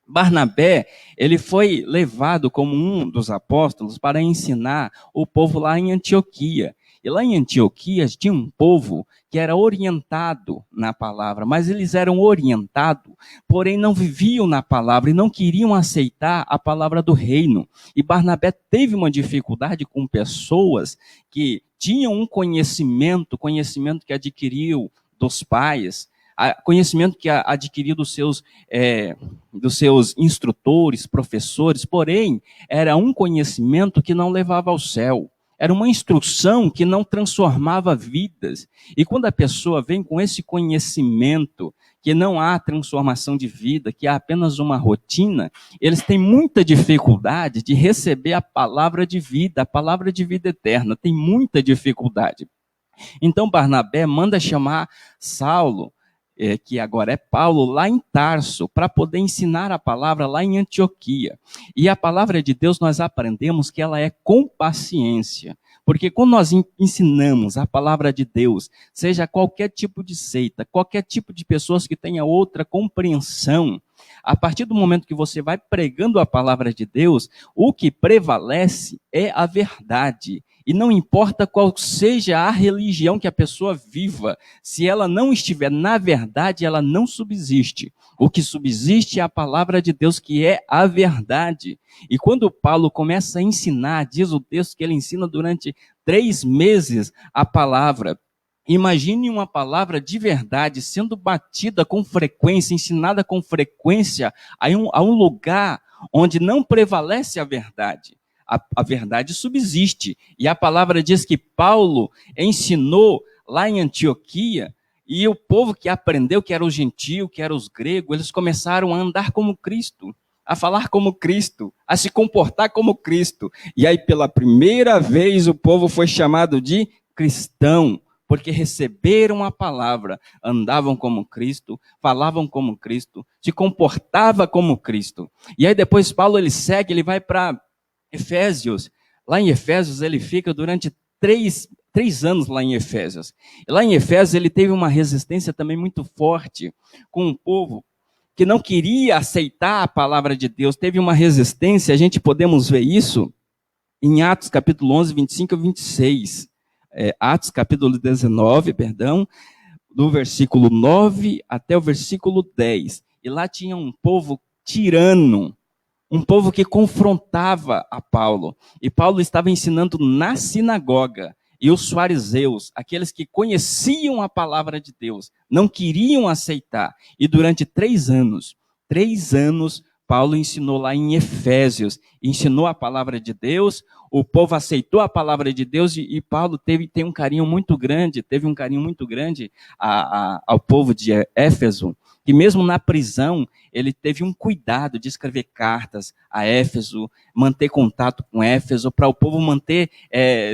Barnabé, ele foi levado como um dos apóstolos para ensinar o povo lá em Antioquia. E lá em Antioquia tinha um povo que era orientado na palavra, mas eles eram orientados, porém não viviam na palavra e não queriam aceitar a palavra do reino. E Barnabé teve uma dificuldade com pessoas que tinham um conhecimento que adquiriu dos pais, conhecimento que adquiriu dos seus instrutores, professores, porém, era um conhecimento que não levava ao céu. Era uma instrução que não transformava vidas. E quando a pessoa vem com esse conhecimento, que não há transformação de vida, que há apenas uma rotina, eles têm muita dificuldade de receber a palavra de vida eterna. Tem muita dificuldade. Então Barnabé manda chamar Saulo, que agora é Paulo, lá em Tarso, para poder ensinar a palavra lá em Antioquia. E a palavra de Deus, nós aprendemos que ela é com paciência. Porque quando nós ensinamos a palavra de Deus, seja qualquer tipo de seita, qualquer tipo de pessoas que tenha outra compreensão, a partir do momento que você vai pregando a palavra de Deus, o que prevalece é a verdade. E não importa qual seja a religião que a pessoa viva, se ela não estiver na verdade, ela não subsiste. O que subsiste é a palavra de Deus, que é a verdade. E quando Paulo começa a ensinar, diz o texto que ele ensina durante 3 meses a palavra. Imagine uma palavra de verdade sendo batida com frequência, ensinada com frequência a um lugar onde não prevalece a verdade. a verdade subsiste. E a palavra diz que Paulo ensinou lá em Antioquia, e o povo que aprendeu, que era o gentio, que era os gregos, eles começaram a andar como Cristo, a falar como Cristo, a se comportar como Cristo. E aí, pela primeira vez, o povo foi chamado de cristão, porque receberam a palavra, andavam como Cristo, falavam como Cristo, se comportava como Cristo. E aí depois Paulo ele segue, ele vai para Efésios. Lá em Efésios ele fica durante três anos lá em Efésios. E lá em Efésios ele teve uma resistência também muito forte com o povo que não queria aceitar a palavra de Deus. Teve uma resistência, a gente podemos ver isso em Atos capítulo 11, 25 e 26. Atos capítulo 19, do versículo 9 até o versículo 10. E lá tinha um povo tirano, um povo que confrontava a Paulo. E Paulo estava ensinando na sinagoga. E os fariseus, aqueles que conheciam a palavra de Deus, não queriam aceitar. E durante 3 anos, Paulo ensinou lá em Efésios, ensinou a palavra de Deus, o povo aceitou a palavra de Deus e Paulo teve um carinho muito grande, ao povo de Éfeso, que mesmo na prisão, ele teve um cuidado de escrever cartas a Éfeso, manter contato com Éfeso, para o povo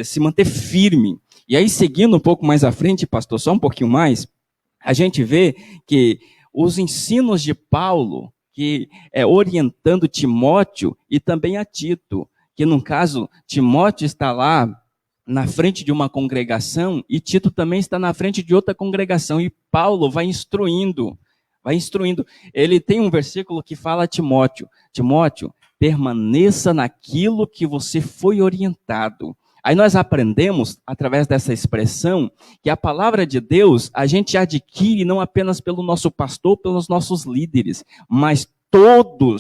se manter firme. E aí, seguindo um pouco mais à frente, pastor, só um pouquinho mais, a gente vê que os ensinos de Paulo, que orientando Timóteo e também a Tito, que no caso, Timóteo está lá na frente de uma congregação e Tito também está na frente de outra congregação, e Paulo vai instruindo. Ele tem um versículo que fala a Timóteo, permaneça naquilo que você foi orientado. Aí nós aprendemos, através dessa expressão, que a palavra de Deus a gente adquire não apenas pelo nosso pastor, pelos nossos líderes, mas todo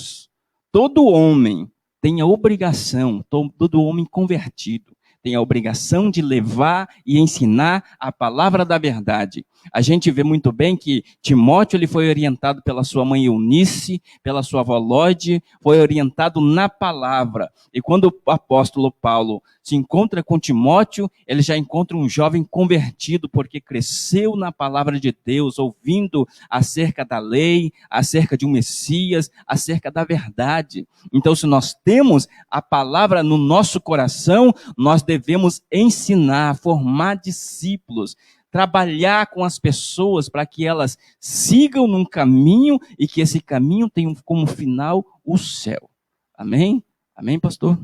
homem tem a obrigação, todo homem convertido, tem a obrigação de levar e ensinar a palavra da verdade. A gente vê muito bem que Timóteo ele foi orientado pela sua mãe Eunice, pela sua avó Lode, foi orientado na palavra. E quando o apóstolo Paulo se encontra com Timóteo, ele já encontra um jovem convertido, porque cresceu na palavra de Deus, ouvindo acerca da lei, acerca de um Messias, acerca da verdade. Então, se nós temos a palavra no nosso coração, nós devemos ensinar, formar discípulos, trabalhar com as pessoas para que elas sigam num caminho e que esse caminho tenha como final o céu. Amém? Amém, pastor?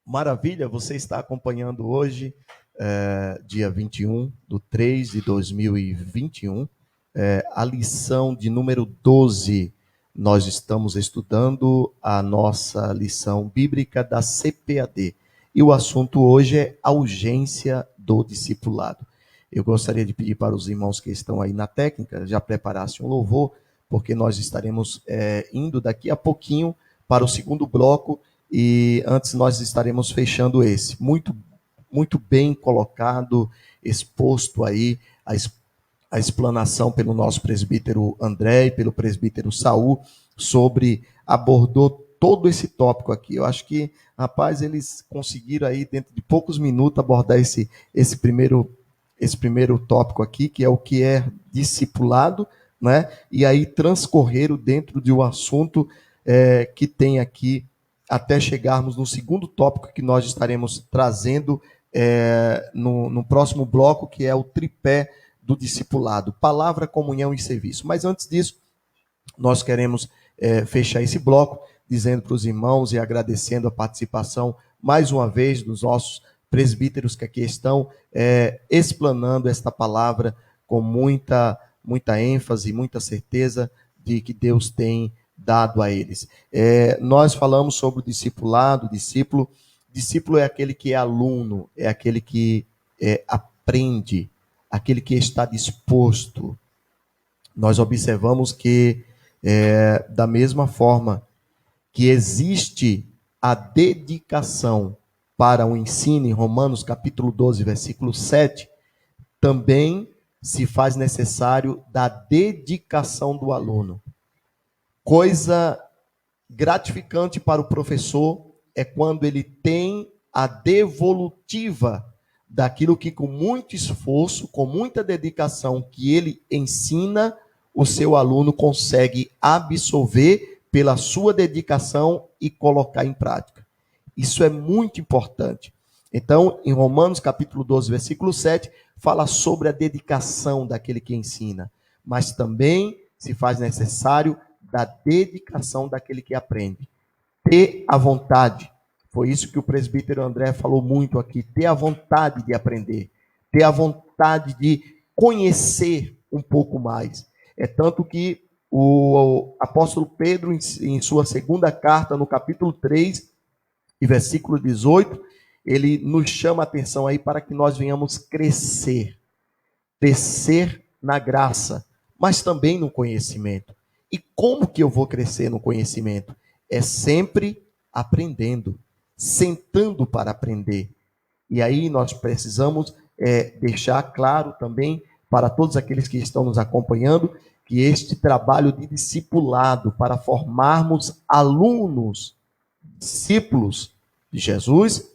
Maravilha, você está acompanhando hoje, dia 21/3/2021, a lição de número 12. Nós estamos estudando a nossa lição bíblica da CPAD. E o assunto hoje é a urgência do discipulado. Eu gostaria de pedir para os irmãos que estão aí na técnica já preparassem um louvor, porque nós estaremos indo daqui a pouquinho para o segundo bloco e antes nós estaremos fechando esse. Muito, muito bem colocado, exposto aí a explanação pelo nosso presbítero André e pelo presbítero Saul abordou todo esse tópico aqui. Eu acho que, rapaz, eles conseguiram aí, dentro de poucos minutos, abordar esse primeiro tópico aqui, que é o que é discipulado, né? E aí transcorreram dentro de um assunto que tem aqui, até chegarmos no segundo tópico que nós estaremos trazendo no próximo bloco, que é o tripé do discipulado: palavra, comunhão e serviço. Mas antes disso, nós queremos fechar esse bloco dizendo para os irmãos e agradecendo a participação mais uma vez dos nossos presbíteros que aqui estão explanando esta palavra com muita ênfase, muita certeza de que Deus tem dado a eles. Nós falamos sobre o discipulado, discípulo. Discípulo é aquele que é aluno, é aquele que aprende, aquele que está disposto. Nós observamos que, da mesma forma que existe a dedicação para o ensino, em Romanos capítulo 12, versículo 7, também se faz necessário da dedicação do aluno. Coisa gratificante para o professor é quando ele tem a devolutiva daquilo que com muito esforço, com muita dedicação que ele ensina, o seu aluno consegue absorver pela sua dedicação e colocar em prática. Isso é muito importante. Então, em Romanos capítulo 12, versículo 7, fala sobre a dedicação daquele que ensina, mas também se faz necessário da dedicação daquele que aprende. Ter a vontade. Foi isso que o presbítero André falou muito aqui. Ter a vontade de aprender. Ter a vontade de conhecer um pouco mais. É tanto que o apóstolo Pedro, em sua segunda carta, no capítulo 3, e versículo 18, ele nos chama a atenção aí para que nós venhamos crescer na graça, mas também no conhecimento. E como que eu vou crescer no conhecimento? É sempre aprendendo, sentando para aprender. E aí nós precisamos deixar claro também para todos aqueles que estão nos acompanhando que este trabalho de discipulado para formarmos alunos, discípulos de Jesus,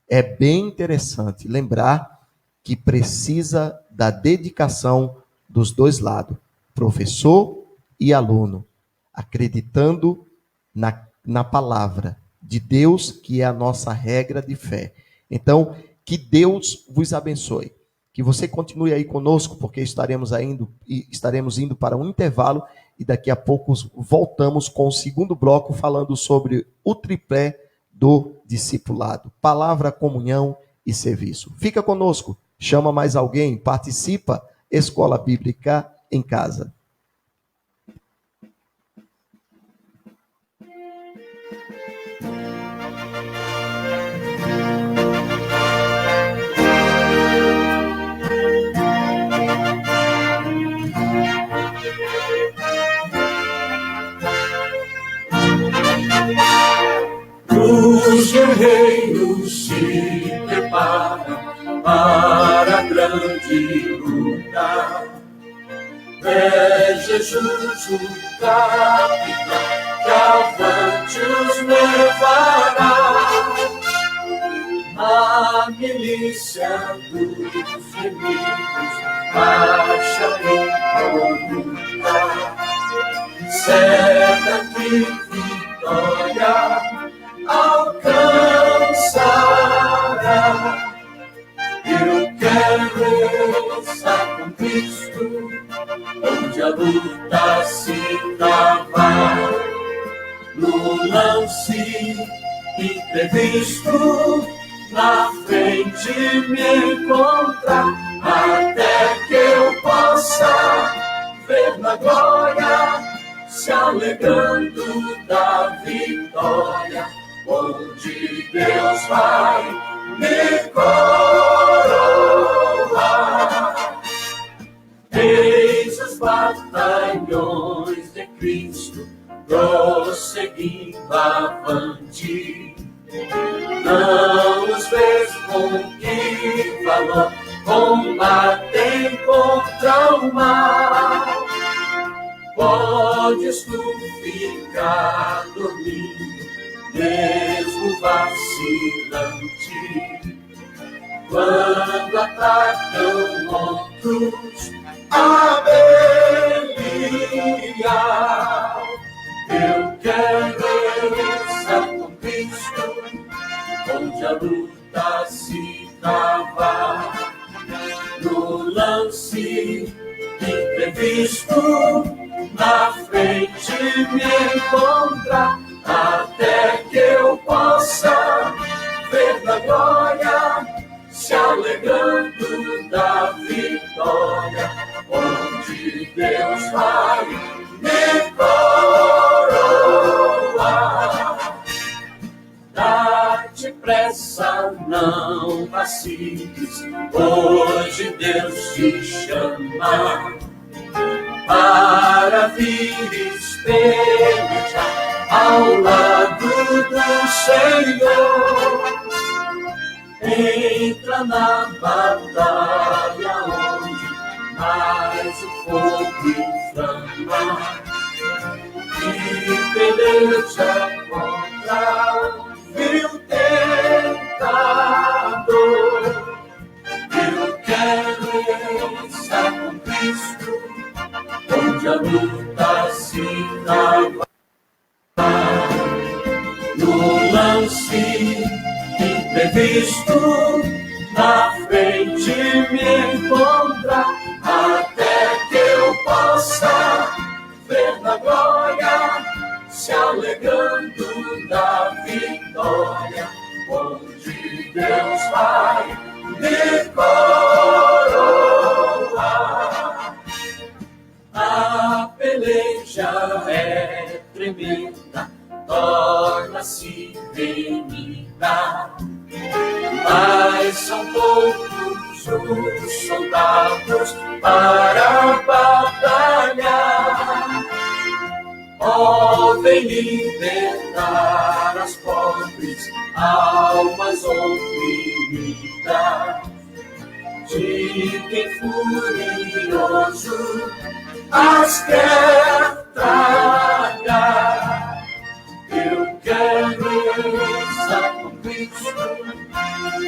é bem interessante lembrar que precisa da dedicação dos dois lados, professor e aluno, acreditando na palavra de Deus, que é a nossa regra de fé. Então, que Deus vos abençoe. Que você continue aí conosco, porque estaremos indo para um intervalo e daqui a pouco voltamos com o segundo bloco falando sobre o tripé do discipulado: palavra, comunhão e serviço. Fica conosco, chama mais alguém, participa, Escola Bíblica em Casa. Os guerreiros se preparam para a grande luta. É Jesus o capitão que avante os levará. A milícia dos inimigos marcha em luta. Certa que vitória alcançará. Eu quero estar com Cristo, onde a luta se travar. No lance imprevisto, na frente me encontrar, até que eu possa ver na glória, se alegrando da vitória, onde Deus vai me coroar. Eis os batalhões de Cristo prosseguindo avante. Não os vês com que valor combatem contra o mal. Podes tu ficar dormindo, mesmo vacilante, quando atacam outros a Belial. Eu quero estar com Cristo, onde a luta se travar. No lance imprevisto, na frente me encontrar, até que eu possa ver na glória, se alegrando da vitória, onde Deus vai me coroar. Dá-te pressa, não vaciles, hoje Deus te chama para vires pelejar ao lado do Senhor. Entra na batalha onde mais o fogo inflama e peleja contra o vil no lance imprevisto, na frente me encontrar, até que eu possa ver na glória, se alegrando da vitória, onde Deus vai me coroar. A peleja é tremenda, torna-se renhida, mas são poucos os soldados para batalhar. Ó, vem libertar as pobres almas oprimidas, de quem furioso as quer tragar. Eu quero estar com Cristo,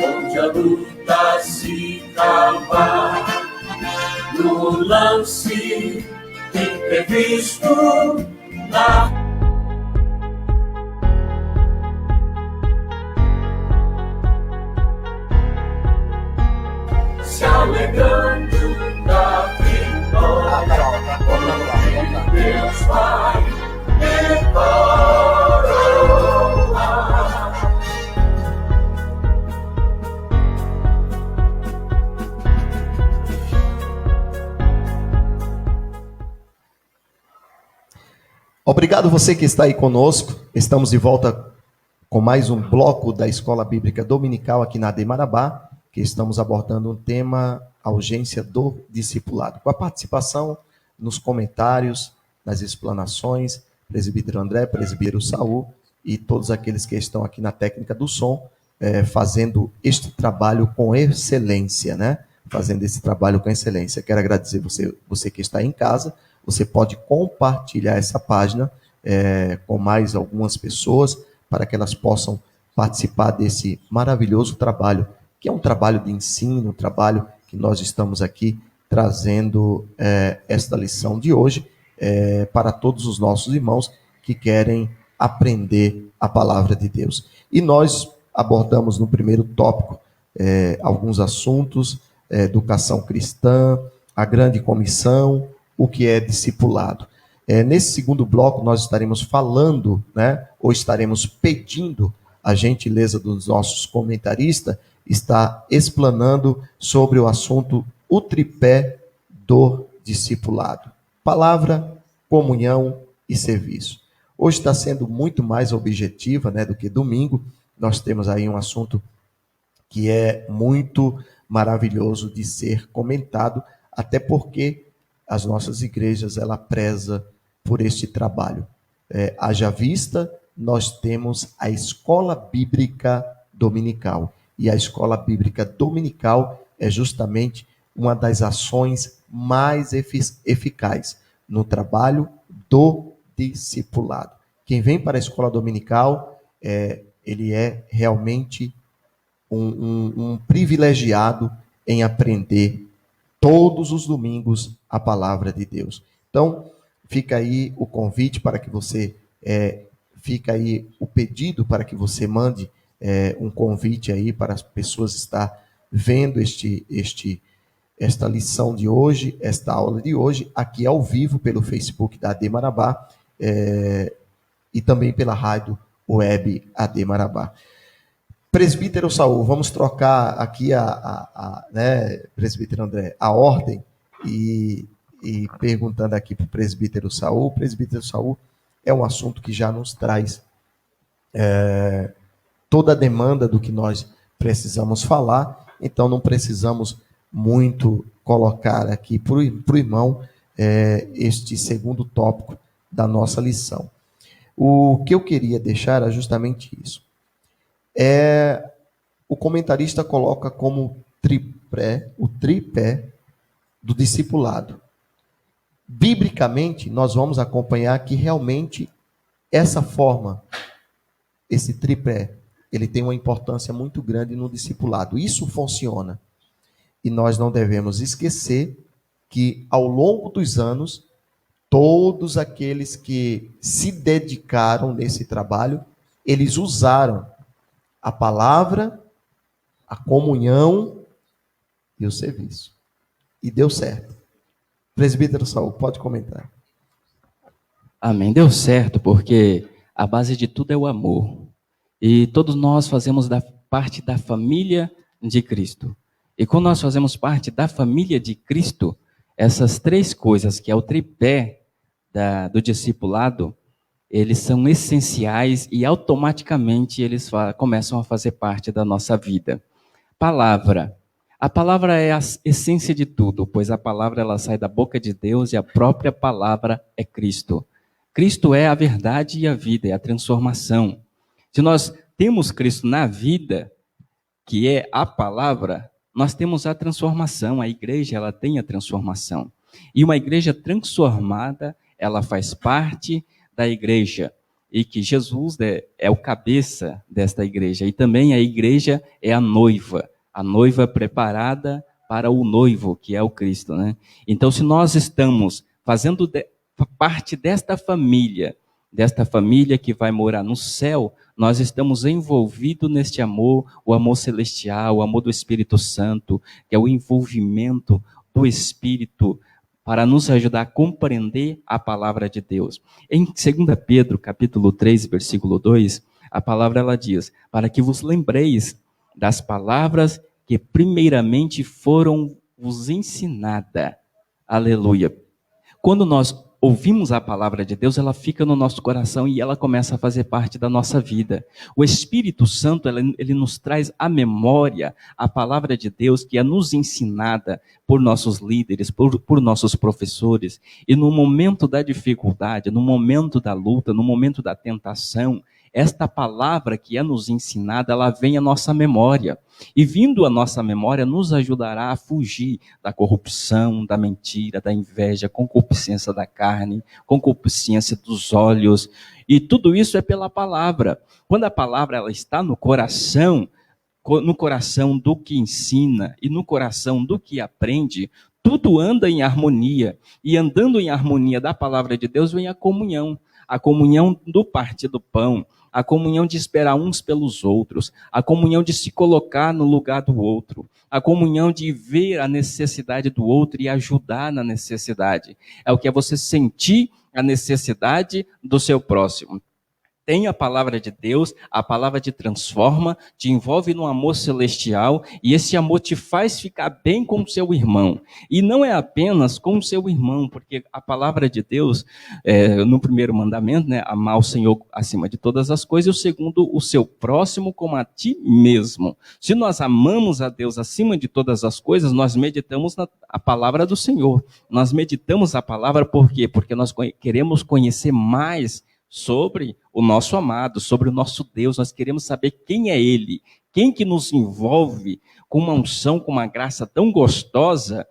onde a luta se trava, no lance imprevisto, se alegrando da vitória, onde Deus vai me coroar. Obrigado você que está aí conosco. Estamos de volta com mais um bloco da Escola Bíblica Dominical aqui na AD Marabá, que estamos abordando um tema, a urgência do discipulado, com a participação nos comentários, nas explanações, presbítero André, presbítero Saul e todos aqueles que estão aqui na técnica do som, fazendo este trabalho com excelência, né? Fazendo esse trabalho com excelência. Quero agradecer você que está em casa. Você pode compartilhar essa página com mais algumas pessoas para que elas possam participar desse maravilhoso trabalho, que é um trabalho de ensino, um trabalho que nós estamos aqui trazendo esta lição de hoje para todos os nossos irmãos que querem aprender a palavra de Deus. E nós abordamos no primeiro tópico alguns assuntos, educação cristã, a grande comissão, o que é discipulado. Nesse segundo bloco, nós estaremos falando, né, ou estaremos pedindo a gentileza dos nossos comentaristas, está explanando sobre o assunto, o tripé do discipulado. Palavra, comunhão e serviço. Hoje está sendo muito mais objetiva, né, do que domingo. Nós temos aí um assunto que é muito maravilhoso de ser comentado, até porque as nossas igrejas, ela preza por este trabalho. Haja vista, nós temos a Escola Bíblica Dominical. E a Escola Bíblica Dominical é justamente uma das ações mais eficazes no trabalho do discipulado. Quem vem para a Escola Dominical, ele é realmente um privilegiado em aprender todos os domingos a palavra de Deus. Então, fica aí o convite para que você, fica aí o pedido para que você mande um convite aí para as pessoas estar vendo esta lição de hoje, esta aula de hoje, aqui ao vivo pelo Facebook da AD Marabá e também pela rádio web AD Marabá. Presbítero Saul, vamos trocar aqui né, presbítero André, a ordem e perguntando aqui para o presbítero Saul. O presbítero Saul é um assunto que já nos traz toda a demanda do que nós precisamos falar, então não precisamos muito colocar aqui para o irmão este segundo tópico da nossa lição. O que eu queria deixar era justamente isso. O comentarista coloca como o tripé do discipulado. Biblicamente, nós vamos acompanhar que realmente essa forma, esse tripé, ele tem uma importância muito grande no discipulado. Isso funciona. E nós não devemos esquecer que, ao longo dos anos, todos aqueles que se dedicaram nesse trabalho, eles usaram a palavra, a comunhão e o serviço. E deu certo. Presbítero Saul, pode comentar. Amém. Deu certo, porque a base de tudo é o amor. E todos nós fazemos parte da família de Cristo. E quando nós fazemos parte da família de Cristo, essas três coisas, que é o tripé do discipulado, eles são essenciais e automaticamente eles começam a fazer parte da nossa vida. Palavra. A palavra é a essência de tudo, pois a palavra ela sai da boca de Deus e a própria palavra é Cristo. Cristo é a verdade e a vida, é a transformação. Se nós temos Cristo na vida, que é a palavra, nós temos a transformação. A igreja ela tem a transformação. E uma igreja transformada, ela faz parte da igreja. E que Jesus é o cabeça desta igreja. E também a igreja é a noiva preparada para o noivo, que é o Cristo, né? Então, se nós estamos fazendo parte desta família que vai morar no céu, nós estamos envolvidos neste amor, o amor celestial, o amor do Espírito Santo, que é o envolvimento do Espírito para nos ajudar a compreender a palavra de Deus. Em 2 Pedro, capítulo 3, versículo 2, a palavra ela diz: para que vos lembreis das palavras que primeiramente foram vos ensinadas. Aleluia. Quando nós ouvimos a palavra de Deus, ela fica no nosso coração e ela começa a fazer parte da nossa vida. O Espírito Santo, ele nos traz à memória a palavra de Deus que é nos ensinada por nossos líderes, por nossos professores. E no momento da dificuldade, no momento da luta, no momento da tentação, esta palavra que é nos ensinada, ela vem à nossa memória. E vindo à nossa memória, nos ajudará a fugir da corrupção, da mentira, da inveja, concupiscência da carne, concupiscência dos olhos. E tudo isso é pela palavra. Quando a palavra ela está no coração do que ensina e no coração do que aprende, tudo anda em harmonia. E andando em harmonia da palavra de Deus vem a comunhão do partir do pão, a comunhão de esperar uns pelos outros, a comunhão de se colocar no lugar do outro, a comunhão de ver a necessidade do outro e ajudar na necessidade. É o que é você sentir a necessidade do seu próximo. Tem a palavra de Deus, a palavra te transforma, te envolve num amor celestial e esse amor te faz ficar bem com o seu irmão. E não é apenas com o seu irmão, porque a palavra de Deus, no primeiro mandamento, né, amar o Senhor acima de todas as coisas, e o segundo, o seu próximo como a ti mesmo. Se nós amamos a Deus acima de todas as coisas, nós meditamos na palavra do Senhor. Nós meditamos a palavra por quê? Porque nós queremos conhecer mais sobre o nosso amado, sobre o nosso Deus. Nós queremos saber quem é Ele, quem que nos envolve com uma unção, com uma graça tão gostosa,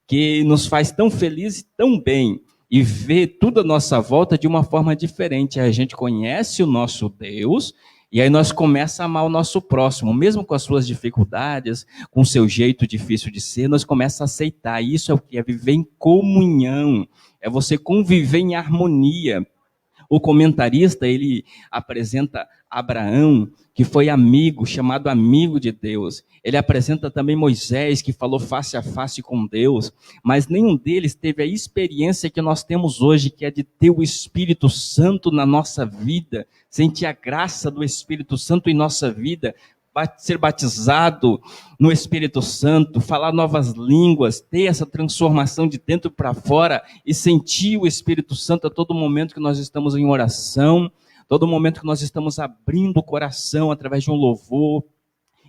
que nos faz tão felizes e tão bem, e vê tudo à nossa volta de uma forma diferente. A gente conhece o nosso Deus, e aí nós começamos a amar o nosso próximo, mesmo com as suas dificuldades, com o seu jeito difícil de ser, nós começamos a aceitar. Isso é o que é viver em comunhão, é você conviver em harmonia. O comentarista, ele apresenta Abraão, que foi amigo, chamado amigo de Deus. Ele apresenta também Moisés, que falou face a face com Deus. Mas nenhum deles teve a experiência que nós temos hoje, que é de ter o Espírito Santo na nossa vida, sentir a graça do Espírito Santo em nossa vida, ser batizado no Espírito Santo, falar novas línguas, ter essa transformação de dentro para fora e sentir o Espírito Santo a todo momento que nós estamos em oração, todo momento que nós estamos abrindo o coração através de um louvor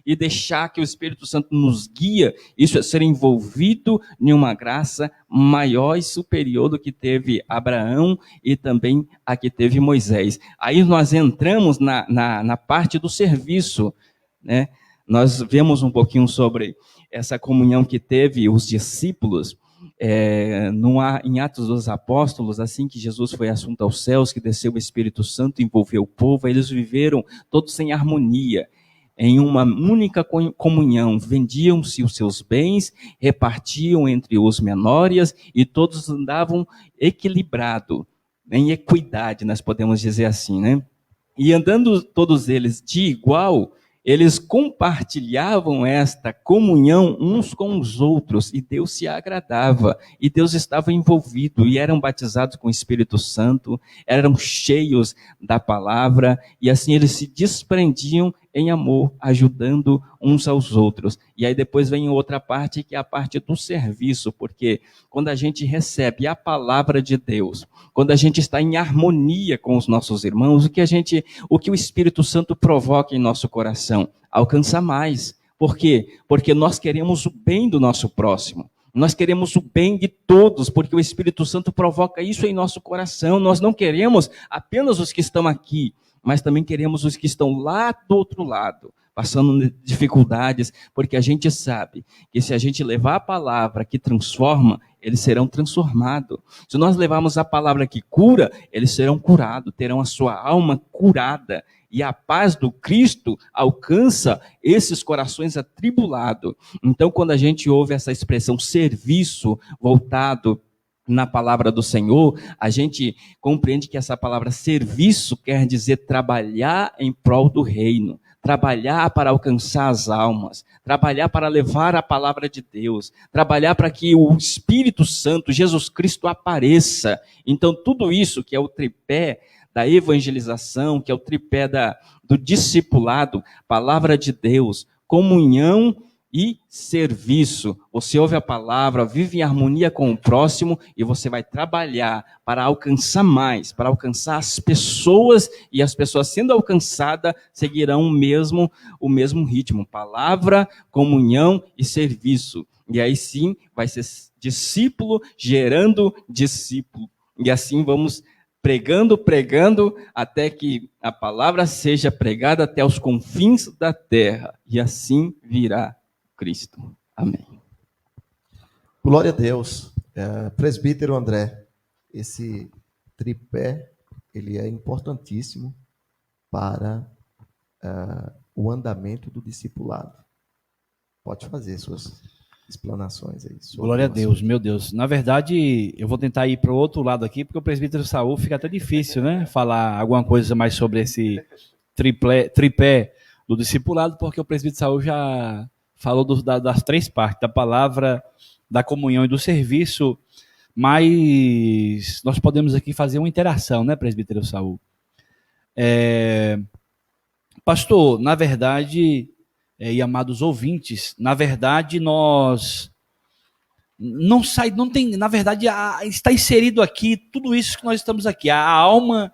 e deixar que o Espírito Santo nos guia. Isso é ser envolvido em uma graça maior e superior do que teve Abraão e também a que teve Moisés. Aí nós entramos na parte do serviço, né? Nós vemos um pouquinho sobre essa comunhão que teve os discípulos em Atos dos Apóstolos, assim que Jesus foi assunto aos céus, que desceu o Espírito Santo, envolveu o povo, eles viveram todos em harmonia, em uma única comunhão, vendiam-se os seus bens, repartiam entre os menores e todos andavam equilibrado, em equidade, nós podemos dizer assim, né? E andando todos eles de igual, eles compartilhavam esta comunhão uns com os outros, e Deus se agradava, e Deus estava envolvido, e eram batizados com o Espírito Santo, eram cheios da palavra, e assim eles se desprendiam em amor, ajudando uns aos outros. E aí depois vem outra parte, que é a parte do serviço, porque quando a gente recebe a palavra de Deus, quando a gente está em harmonia com os nossos irmãos, o que o Espírito Santo provoca em nosso coração? Alcança mais. Por quê? Porque nós queremos o bem do nosso próximo. Nós queremos o bem de todos, porque o Espírito Santo provoca isso em nosso coração. Nós não queremos apenas os que estão aqui, mas também queremos os que estão lá do outro lado, passando dificuldades, porque a gente sabe que se a gente levar a palavra que transforma, eles serão transformados. Se nós levarmos a palavra que cura, eles serão curados, terão a sua alma curada. E a paz do Cristo alcança esses corações atribulados. Então, quando a gente ouve essa expressão serviço voltado na palavra do Senhor, a gente compreende que essa palavra serviço quer dizer trabalhar em prol do reino, trabalhar para alcançar as almas, trabalhar para levar a palavra de Deus, trabalhar para que o Espírito Santo, Jesus Cristo, apareça. Então, tudo isso que é o tripé da evangelização, que é o tripé do discipulado, palavra de Deus, comunhão e serviço. Você ouve a palavra, vive em harmonia com o próximo e você vai trabalhar para alcançar mais, para alcançar as pessoas, e as pessoas sendo alcançadas seguirão o mesmo ritmo. Palavra, comunhão e serviço. E aí sim vai ser discípulo gerando discípulo. E assim vamos pregando, até que a palavra seja pregada até os confins da terra. E assim virá Cristo. Amém. Glória a Deus. Presbítero André, esse tripé, ele é importantíssimo para o andamento do discipulado. Pode fazer suas explanações aí. Glória a Deus, meu Deus. Na verdade, eu vou tentar ir para o outro lado aqui, porque o presbítero Saul fica até difícil, né? Falar alguma coisa mais sobre esse tripé do discipulado, porque o presbítero Saul já falou das três partes, da palavra, da comunhão e do serviço, mas nós podemos aqui fazer uma interação, né, presbítero Saul? Pastor, na verdade, e amados ouvintes, na verdade nós não tem, na verdade está inserido aqui tudo isso que nós estamos aqui, a alma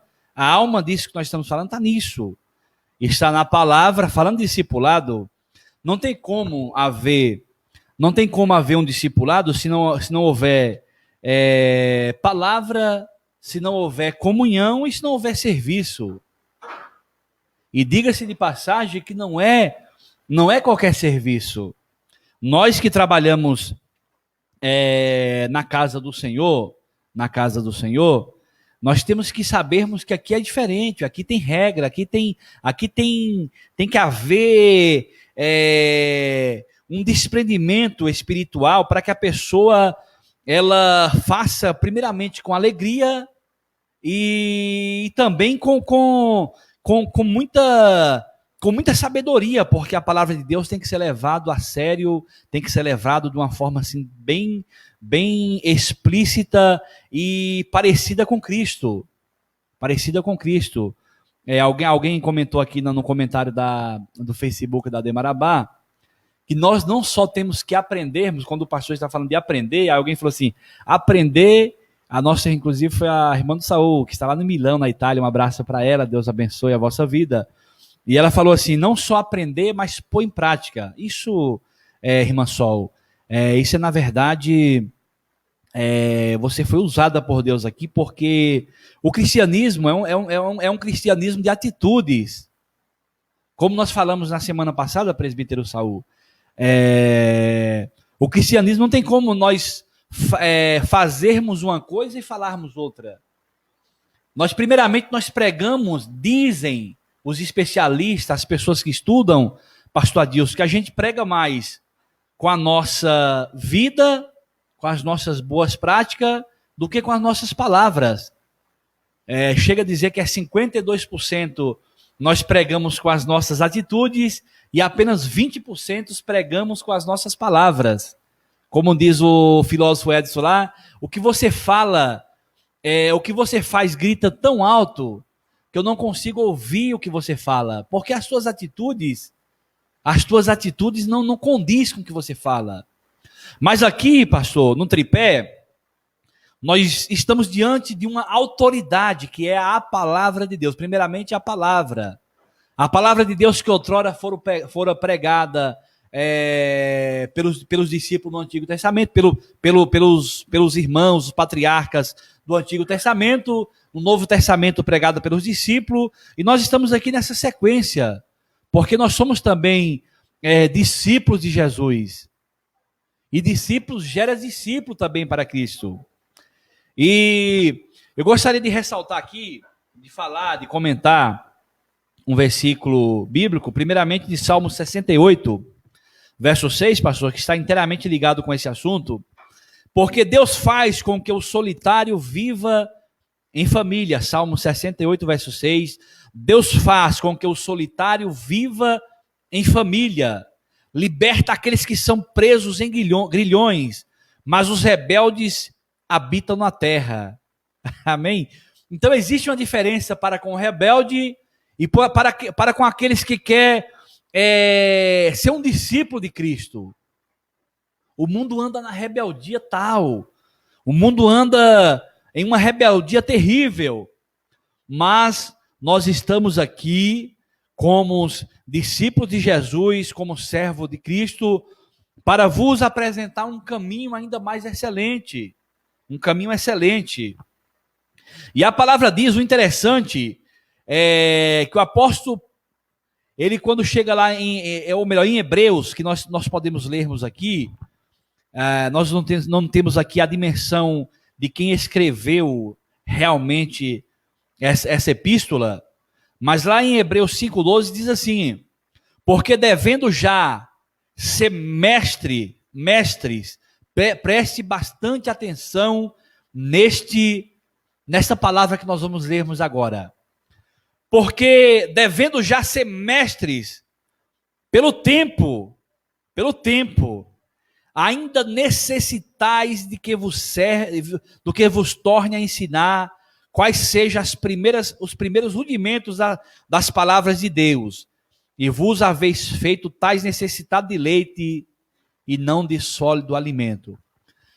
disso que nós estamos falando está nisso, está na palavra. Falando de discipulado, não tem como haver um discipulado se não houver palavra, se não houver comunhão e se não houver serviço. E diga-se de passagem que não é qualquer serviço. Nós que trabalhamos na casa do Senhor, nós temos que sabermos que aqui é diferente, aqui tem regra, aqui tem que haver um desprendimento espiritual para que a pessoa ela faça primeiramente com alegria e também com muita sabedoria, porque a palavra de Deus tem que ser levado a sério, tem que ser levado de uma forma assim bem explícita e parecida com Cristo. Alguém comentou aqui no comentário do Facebook da Demarabá que nós não só temos que aprendermos, quando o pastor está falando de aprender, aí alguém falou assim, aprender, a nossa, inclusive, foi a irmã do Saul, que está lá no Milão, na Itália, um abraço para ela, Deus abençoe a vossa vida. E ela falou assim, não só aprender, mas pôr em prática. Isso, irmã Sol, isso é, na verdade, você foi usada por Deus aqui, porque o cristianismo é um cristianismo de atitudes. Como nós falamos na semana passada, presbítero Saul, o cristianismo não tem como nós fazermos uma coisa e falarmos outra. Primeiramente, nós pregamos, dizem os especialistas, as pessoas que estudam, pastor Adilson, que a gente prega mais com a nossa vida, com as nossas boas práticas, do que com as nossas palavras. Chega a dizer que é 52% nós pregamos com as nossas atitudes e apenas 20% pregamos com as nossas palavras. Como diz o filósofo Edson lá, o que você fala, o que você faz grita tão alto que eu não consigo ouvir o que você fala, porque as tuas atitudes não condiz com o que você fala. Mas aqui, pastor, no tripé, nós estamos diante de uma autoridade que é a palavra de Deus. Primeiramente, a palavra de Deus que outrora fora pregada pelos discípulos do Antigo Testamento, pelos irmãos, os patriarcas do Antigo Testamento, no Novo Testamento pregada pelos discípulos, e nós estamos aqui nessa sequência, porque nós somos também discípulos de Jesus, e discípulos gera discípulo também para Cristo. E eu gostaria de ressaltar aqui, de comentar um versículo bíblico, primeiramente de Salmo 68, verso 6, pastor, que está inteiramente ligado com esse assunto, porque Deus faz com que o solitário viva em família. Salmo 68, verso 6, Deus faz com que o solitário viva em família, liberta aqueles que são presos em grilhões, mas os rebeldes habitam na terra. Amém? Então existe uma diferença para com o rebelde e para com aqueles que quer ser um discípulo de Cristo. O mundo anda na rebeldia tal, o mundo anda em uma rebeldia terrível, mas nós estamos aqui como os discípulos de Jesus, como servo de Cristo, para vos apresentar um caminho ainda mais excelente, um caminho excelente. E a palavra diz, o interessante que o apóstolo, ele quando chega lá em Hebreus, que nós podemos lermos aqui, nós não temos aqui a dimensão de quem escreveu realmente essa epístola, mas lá em Hebreus 5,12 diz assim, porque devendo já ser mestres, preste bastante atenção nesta palavra que nós vamos lermos agora. Porque devendo já ser mestres, pelo tempo, ainda necessitais do que vos torne a ensinar quais sejam os primeiros rudimentos das palavras de Deus, e vos haveis feito tais necessidade de leite e não de sólido alimento.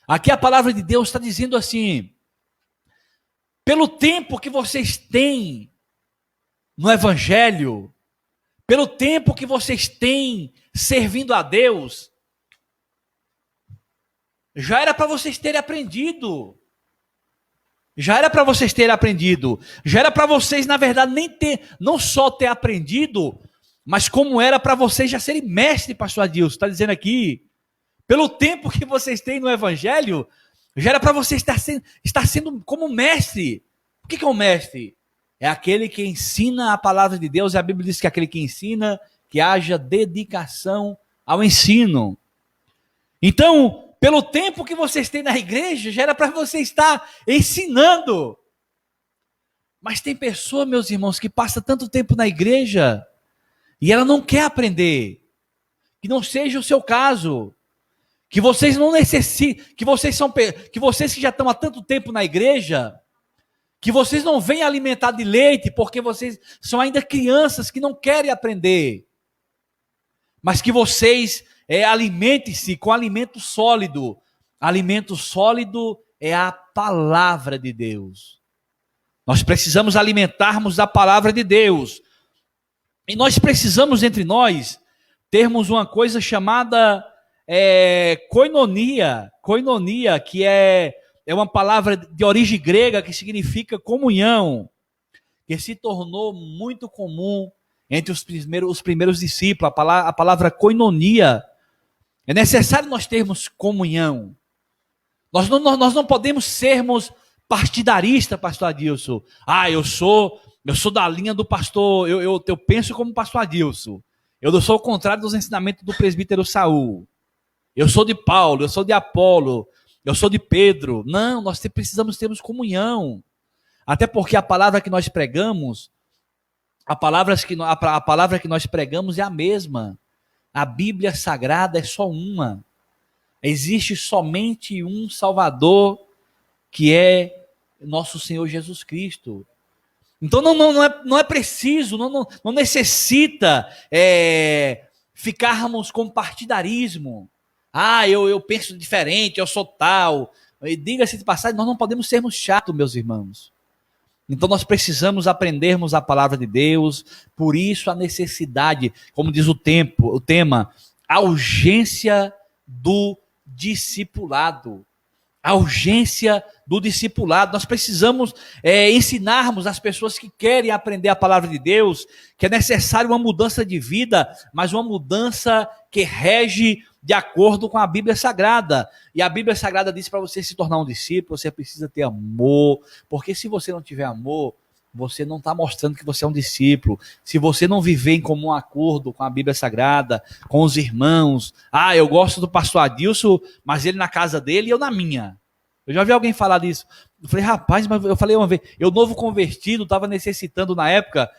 Aqui a palavra de Deus está dizendo assim, pelo tempo que vocês têm no Evangelho, pelo tempo que vocês têm servindo a Deus, já era para vocês terem aprendido. Já era para vocês, na verdade, não só ter aprendido, mas como era para vocês já serem mestres, pastor Adilson, está dizendo aqui, pelo tempo que vocês têm no Evangelho, já era para vocês estar sendo como mestre. O que é um mestre? É aquele que ensina a palavra de Deus, e a Bíblia diz que é aquele que ensina, que haja dedicação ao ensino. Então, pelo tempo que vocês têm na igreja, já era para você estar ensinando. Mas tem pessoa, meus irmãos, que passa tanto tempo na igreja e ela não quer aprender. Que não seja o seu caso. Que vocês não necessitam, que vocês que já estão há tanto tempo na igreja, que vocês não venham alimentar de leite, porque vocês são ainda crianças que não querem aprender. Mas que vocês alimentem-se com alimento sólido. Alimento sólido é a palavra de Deus. Nós precisamos alimentarmos da palavra de Deus. E nós precisamos, entre nós, termos uma coisa chamada koinonia. Koinonia, que é uma palavra de origem grega que significa comunhão, que se tornou muito comum entre os primeiros discípulos. A palavra koinonia. É necessário nós termos comunhão. Nós não podemos sermos partidaristas, pastor Adilson. Eu sou da linha do pastor, eu penso como pastor Adilson. Eu não sou o contrário dos ensinamentos do presbítero Saul. Eu sou de Paulo, eu sou de Apolo, eu sou de Pedro. Não, nós precisamos termos comunhão. Até porque a palavra que nós pregamos, A palavra que nós pregamos é a mesma. A Bíblia Sagrada é só uma. Existe somente um Salvador, que é nosso Senhor Jesus Cristo. Então não é preciso, não necessita ficarmos com partidarismo. Eu penso diferente, eu sou tal. E diga-se de passagem, nós não podemos sermos chatos, meus irmãos. Então nós precisamos aprendermos a palavra de Deus, por isso a necessidade, como diz o tema, a urgência do discipulado. A urgência do discipulado. Nós precisamos ensinarmos as pessoas que querem aprender a palavra de Deus que é necessário uma mudança de vida, mas uma mudança que rege de acordo com a Bíblia Sagrada. E a Bíblia Sagrada diz para você se tornar um discípulo, você precisa ter amor, porque se você não tiver amor, você não está mostrando que você é um discípulo. Se você não viver em comum acordo com a Bíblia Sagrada, com os irmãos, eu gosto do pastor Adilson, mas ele na casa dele e eu na minha. Eu já vi alguém falar disso. Eu falei, rapaz, mas eu falei uma vez, eu novo convertido, estava necessitando na época,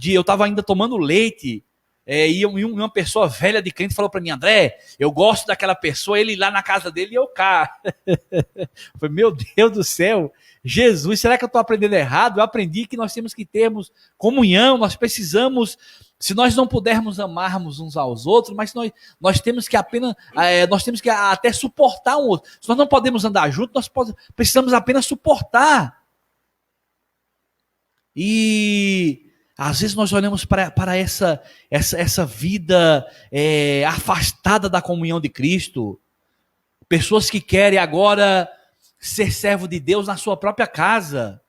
eu estava ainda tomando leite, e uma pessoa velha de crente falou para mim, André, eu gosto daquela pessoa, ele lá na casa dele e eu cá. Eu falei, meu Deus do céu, Jesus, será que eu estou aprendendo errado? Eu aprendi que nós temos que termos comunhão, nós precisamos, se nós não pudermos amarmos uns aos outros, mas nós temos que nós temos que até suportar um outro. Se nós não podemos andar juntos, nós precisamos apenas suportar. E às vezes nós olhamos para essa vida afastada da comunhão de Cristo. Pessoas que querem agora ser servo de Deus na sua própria casa.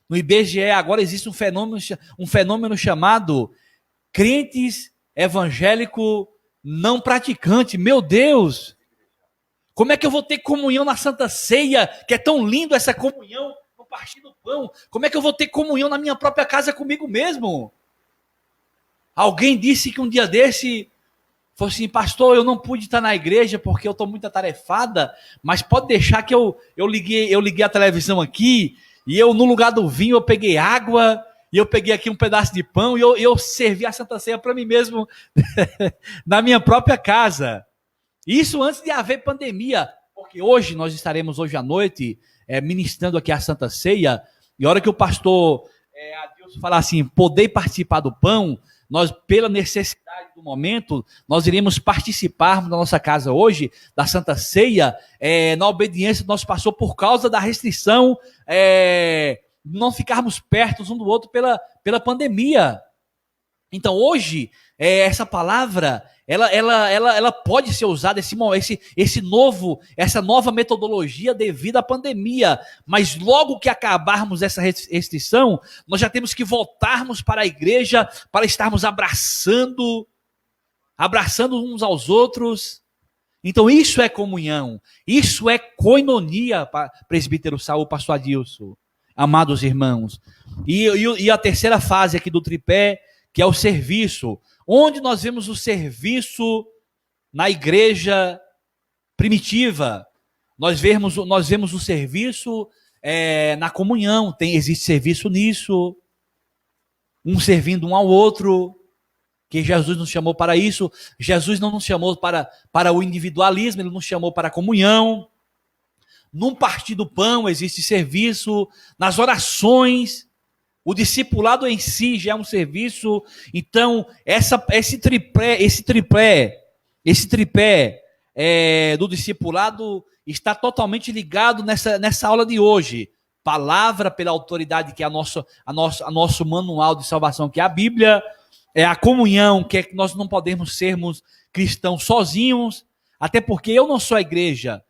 No IBGE agora existe um fenômeno chamado crentes evangélico não praticante. Meu Deus! Como é que eu vou ter comunhão na Santa Ceia, que é tão lindo essa comunhão no partir do pão? Como é que eu vou ter comunhão na minha própria casa comigo mesmo? Alguém disse que um dia desse, falou assim, pastor, eu não pude estar na igreja porque eu estou muito atarefada, mas pode deixar que eu liguei a televisão aqui, e no lugar do vinho eu peguei água, e eu peguei aqui um pedaço de pão, e eu servi a Santa Ceia para mim mesmo, na minha própria casa. Isso antes de haver pandemia, porque hoje nós estaremos hoje à noite ministrando aqui a Santa Ceia, e a hora que o pastor Adilson falar assim, poder participar do pão, nós, pela necessidade do momento, nós iremos participar na nossa casa hoje da Santa Ceia, na obediência que nós passou por causa da restrição, não ficarmos perto um do outro pela pandemia. Então hoje, essa palavra, ela pode ser usada, essa nova metodologia devido à pandemia, mas logo que acabarmos essa restrição, nós já temos que voltarmos para a igreja, para estarmos abraçando uns aos outros. Então isso é comunhão, isso é koinonia, presbítero Saul, pastor Adilson, amados irmãos. E a terceira fase aqui do tripé, que é o serviço, onde nós vemos o serviço na igreja primitiva. Nós vemos o serviço na comunhão, existe serviço nisso, um servindo um ao outro, que Jesus nos chamou para isso. Jesus não nos chamou para o individualismo, ele nos chamou para a comunhão. Num partir do pão existe serviço, nas orações, o discipulado em si já é um serviço. Então, esse tripé do discipulado está totalmente ligado nessa aula de hoje. Palavra pela autoridade, que é nosso manual de salvação, que é a Bíblia, é a comunhão, que é que nós não podemos sermos cristãos sozinhos, até porque eu não sou a igreja.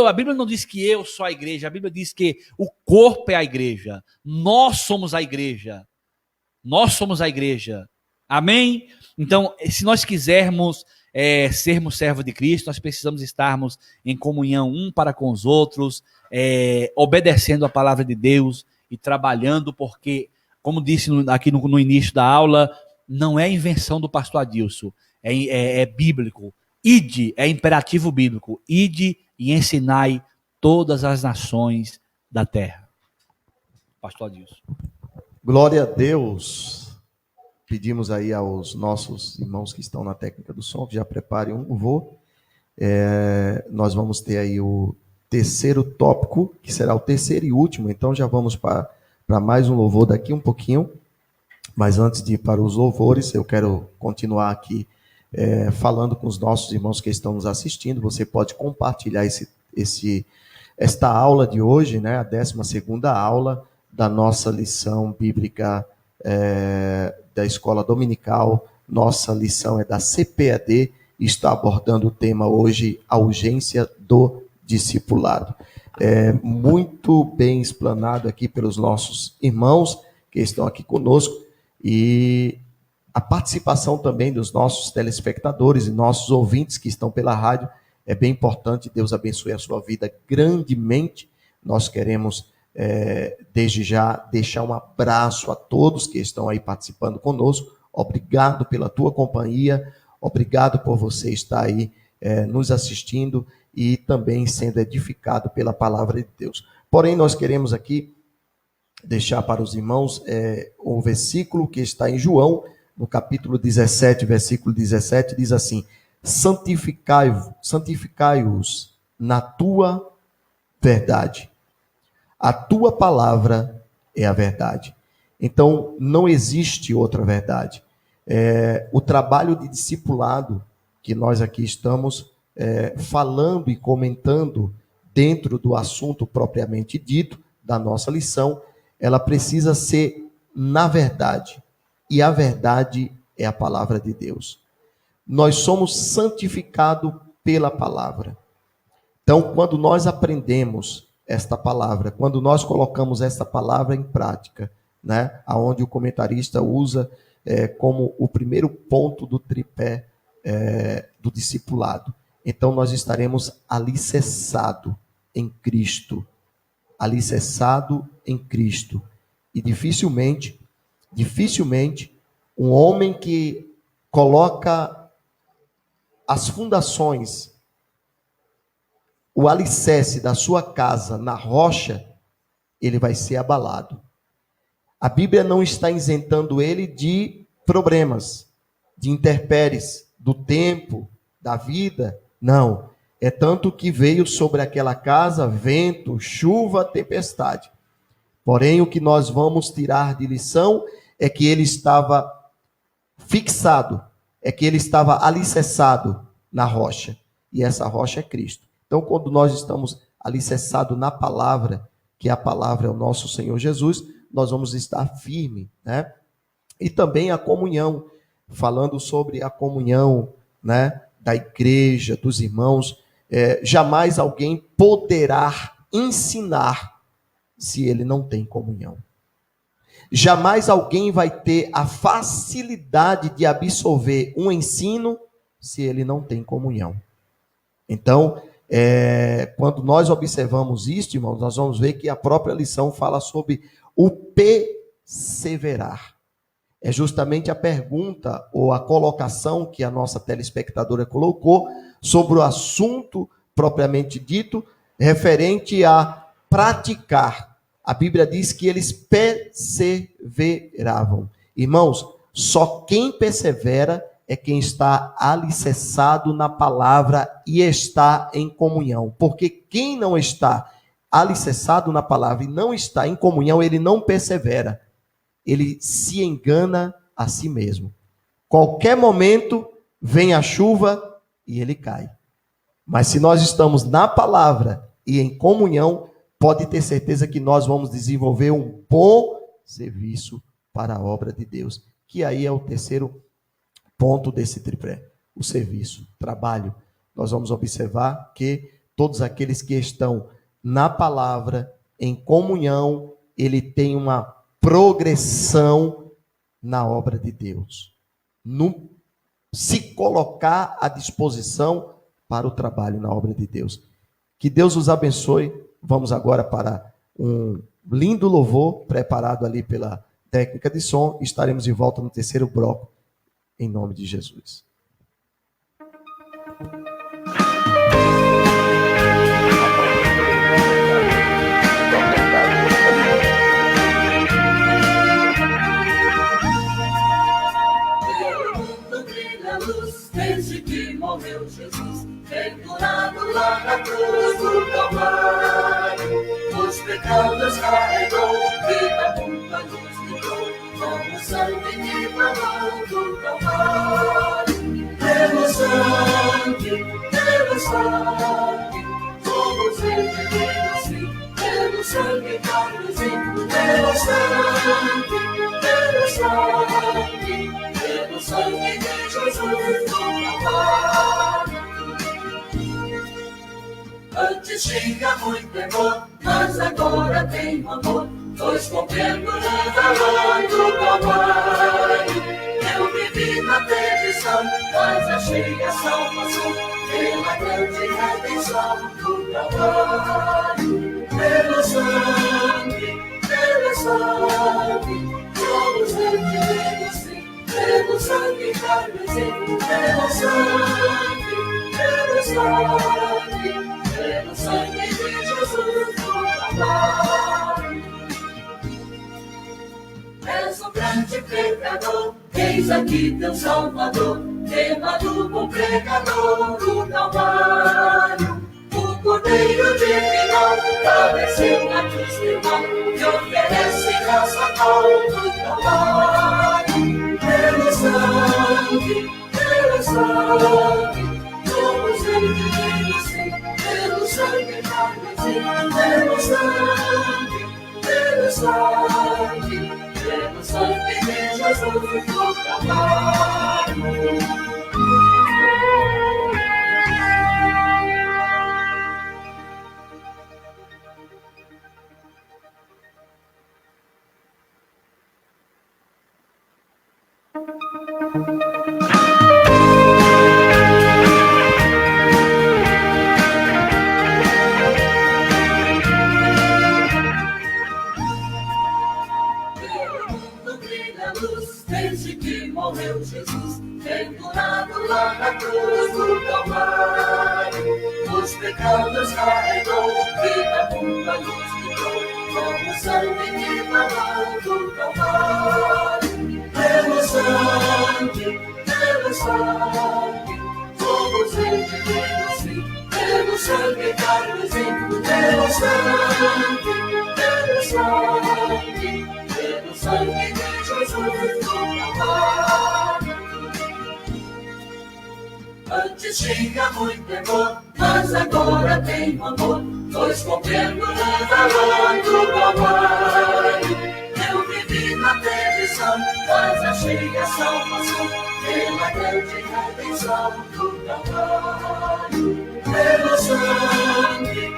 A Bíblia não diz que eu sou a igreja, a Bíblia diz que o corpo é a igreja. Nós somos a igreja. Nós somos a igreja. Amém? Então, se nós quisermos sermos servos de Cristo, nós precisamos estarmos em comunhão um para com os outros, obedecendo a palavra de Deus e trabalhando, porque, como disse aqui no início da aula, não é invenção do pastor Adilson, é bíblico. Ide, é imperativo bíblico. Ide e ensinai todas as nações da terra. Pastor Adilson. Glória a Deus. pedimos aí aos nossos irmãos que estão na técnica do som que já preparem um louvor. Nós vamos ter aí o terceiro tópico, que será o terceiro e último, então já vamos para mais um louvor daqui um pouquinho. Mas antes de ir para os louvores, eu quero continuar aqui falando com os nossos irmãos que estão nos assistindo. Você pode compartilhar esta aula de hoje, né, a 12ª aula da nossa lição bíblica da escola dominical. Nossa lição é da CPAD e está abordando o tema hoje, a urgência do discipulado. Muito bem explanado aqui pelos nossos irmãos que estão aqui conosco, e a participação também dos nossos telespectadores e nossos ouvintes que estão pela rádio é bem importante. Deus abençoe a sua vida grandemente. Nós queremos, desde já, deixar um abraço a todos que estão aí participando conosco. Obrigado pela tua companhia, obrigado por você estar aí nos assistindo e também sendo edificado pela palavra de Deus. Porém, nós queremos aqui deixar para os irmãos o versículo que está em João, no capítulo 17, versículo 17, diz assim: santificai-os na tua verdade. A tua palavra é a verdade. Então, não existe outra verdade. O trabalho de discipulado que nós aqui estamos falando e comentando dentro do assunto propriamente dito da nossa lição, ela precisa ser na verdade. E a verdade é a palavra de Deus. Nós somos santificados pela palavra. Então, quando nós aprendemos esta palavra, quando nós colocamos esta palavra em prática, né, aonde o comentarista usa como o primeiro ponto do tripé do discipulado, então nós estaremos alicerçados em Cristo. Alicerçado em Cristo. E dificilmente um homem que coloca as fundações, o alicerce da sua casa na rocha, ele vai ser abalado. A Bíblia não está isentando ele de problemas, de intempéries, do tempo, da vida. Não. É tanto que veio sobre aquela casa vento, chuva, tempestade. Porém, o que nós vamos tirar de lição é que ele estava fixado, é que ele estava alicerçado na rocha. E essa rocha é Cristo. Então, quando nós estamos alicerçados na palavra, que a palavra é o nosso Senhor Jesus, nós vamos estar firmes, né? E também a comunhão, falando sobre a comunhão, né, da igreja, dos irmãos. Jamais alguém poderá ensinar se ele não tem comunhão. Jamais alguém vai ter a facilidade de absorver um ensino se ele não tem comunhão. Então, quando nós observamos isso, irmãos, nós vamos ver que a própria lição fala sobre o perseverar. É justamente a pergunta ou a colocação que a nossa telespectadora colocou sobre o assunto propriamente dito, referente a praticar. A Bíblia diz que eles perseveravam. Irmãos, só quem persevera é quem está alicerçado na palavra e está em comunhão. Porque quem não está alicerçado na palavra e não está em comunhão, ele não persevera. Ele se engana a si mesmo. Qualquer momento vem a chuva e ele cai. Mas se nós estamos na palavra e em comunhão, pode ter certeza que nós vamos desenvolver um bom serviço para a obra de Deus. Que aí é o terceiro ponto desse tripé. O serviço, trabalho. Nós vamos observar que todos aqueles que estão na palavra, em comunhão, ele tem uma progressão na obra de Deus. Se colocar à disposição para o trabalho na obra de Deus. Que Deus os abençoe. Vamos agora para um lindo louvor preparado ali pela técnica de som. Estaremos de volta no terceiro bloco, em nome de Jesus. luz, desde que morreu Jesus, pendurado lá na cruz do Calvário. Os pecados carregou e da culpa nos livrou, com o sangue que pagou do Calvário. Pelo sangue, somos redimidos, sim, pelo sangue carmesim, pelo sangue, pelo sangue de Jesus do Calvário. Antes tinha muito temor, mas agora tenho amor, pois compreendo o valor do Calvário. Eu vivi na perdição, mas achei a salvação pela grande redenção do Calvário. Pelo sangue, somos redimidos, sim, pelo sangue carmesim, pelo sangue de Jesus do Calvário. És um grande pecador, eis aqui teu Salvador, queimado com pregador do Calvário. O Cordeiro divino padeceu na cruz do mal, e oferece graça ao do Calvário. Pelo sangue, somos redimidos, sim, pelo sangue carmesim, pelo sangue de Jesus do Calvário. Desde que morreu Jesus, pendurado lá na cruz do Calvário. Os pecados carregou e da culpa nos livrou, com o sangue que pagou do Calvário. Pelo sangue, somos redimidos, sim, pelo sangue carmesim, pelo sangue de Jesus do Calvário. Antes tinha muito temor, mas agora tenho amor, pois compreendo o valor do Calvário. Eu vivi na perdição, mas achei a salvação pela grande redenção do Calvário. Pelo sangue,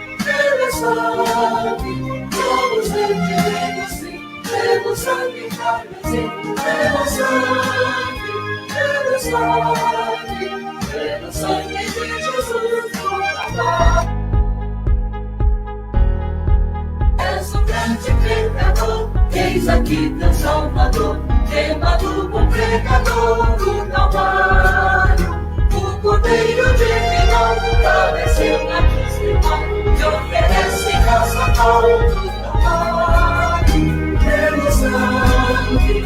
somos redimidos, sim, pelo sangue carmesim, pelo sangue de Jesus do Calvário. És um grande pecador, eis aqui teu Salvador, queimado com pregador do Calvário. O Cordeiro divino padeceu na cruz do mal, e oferece graça ao do Calvário. Pelo sangue,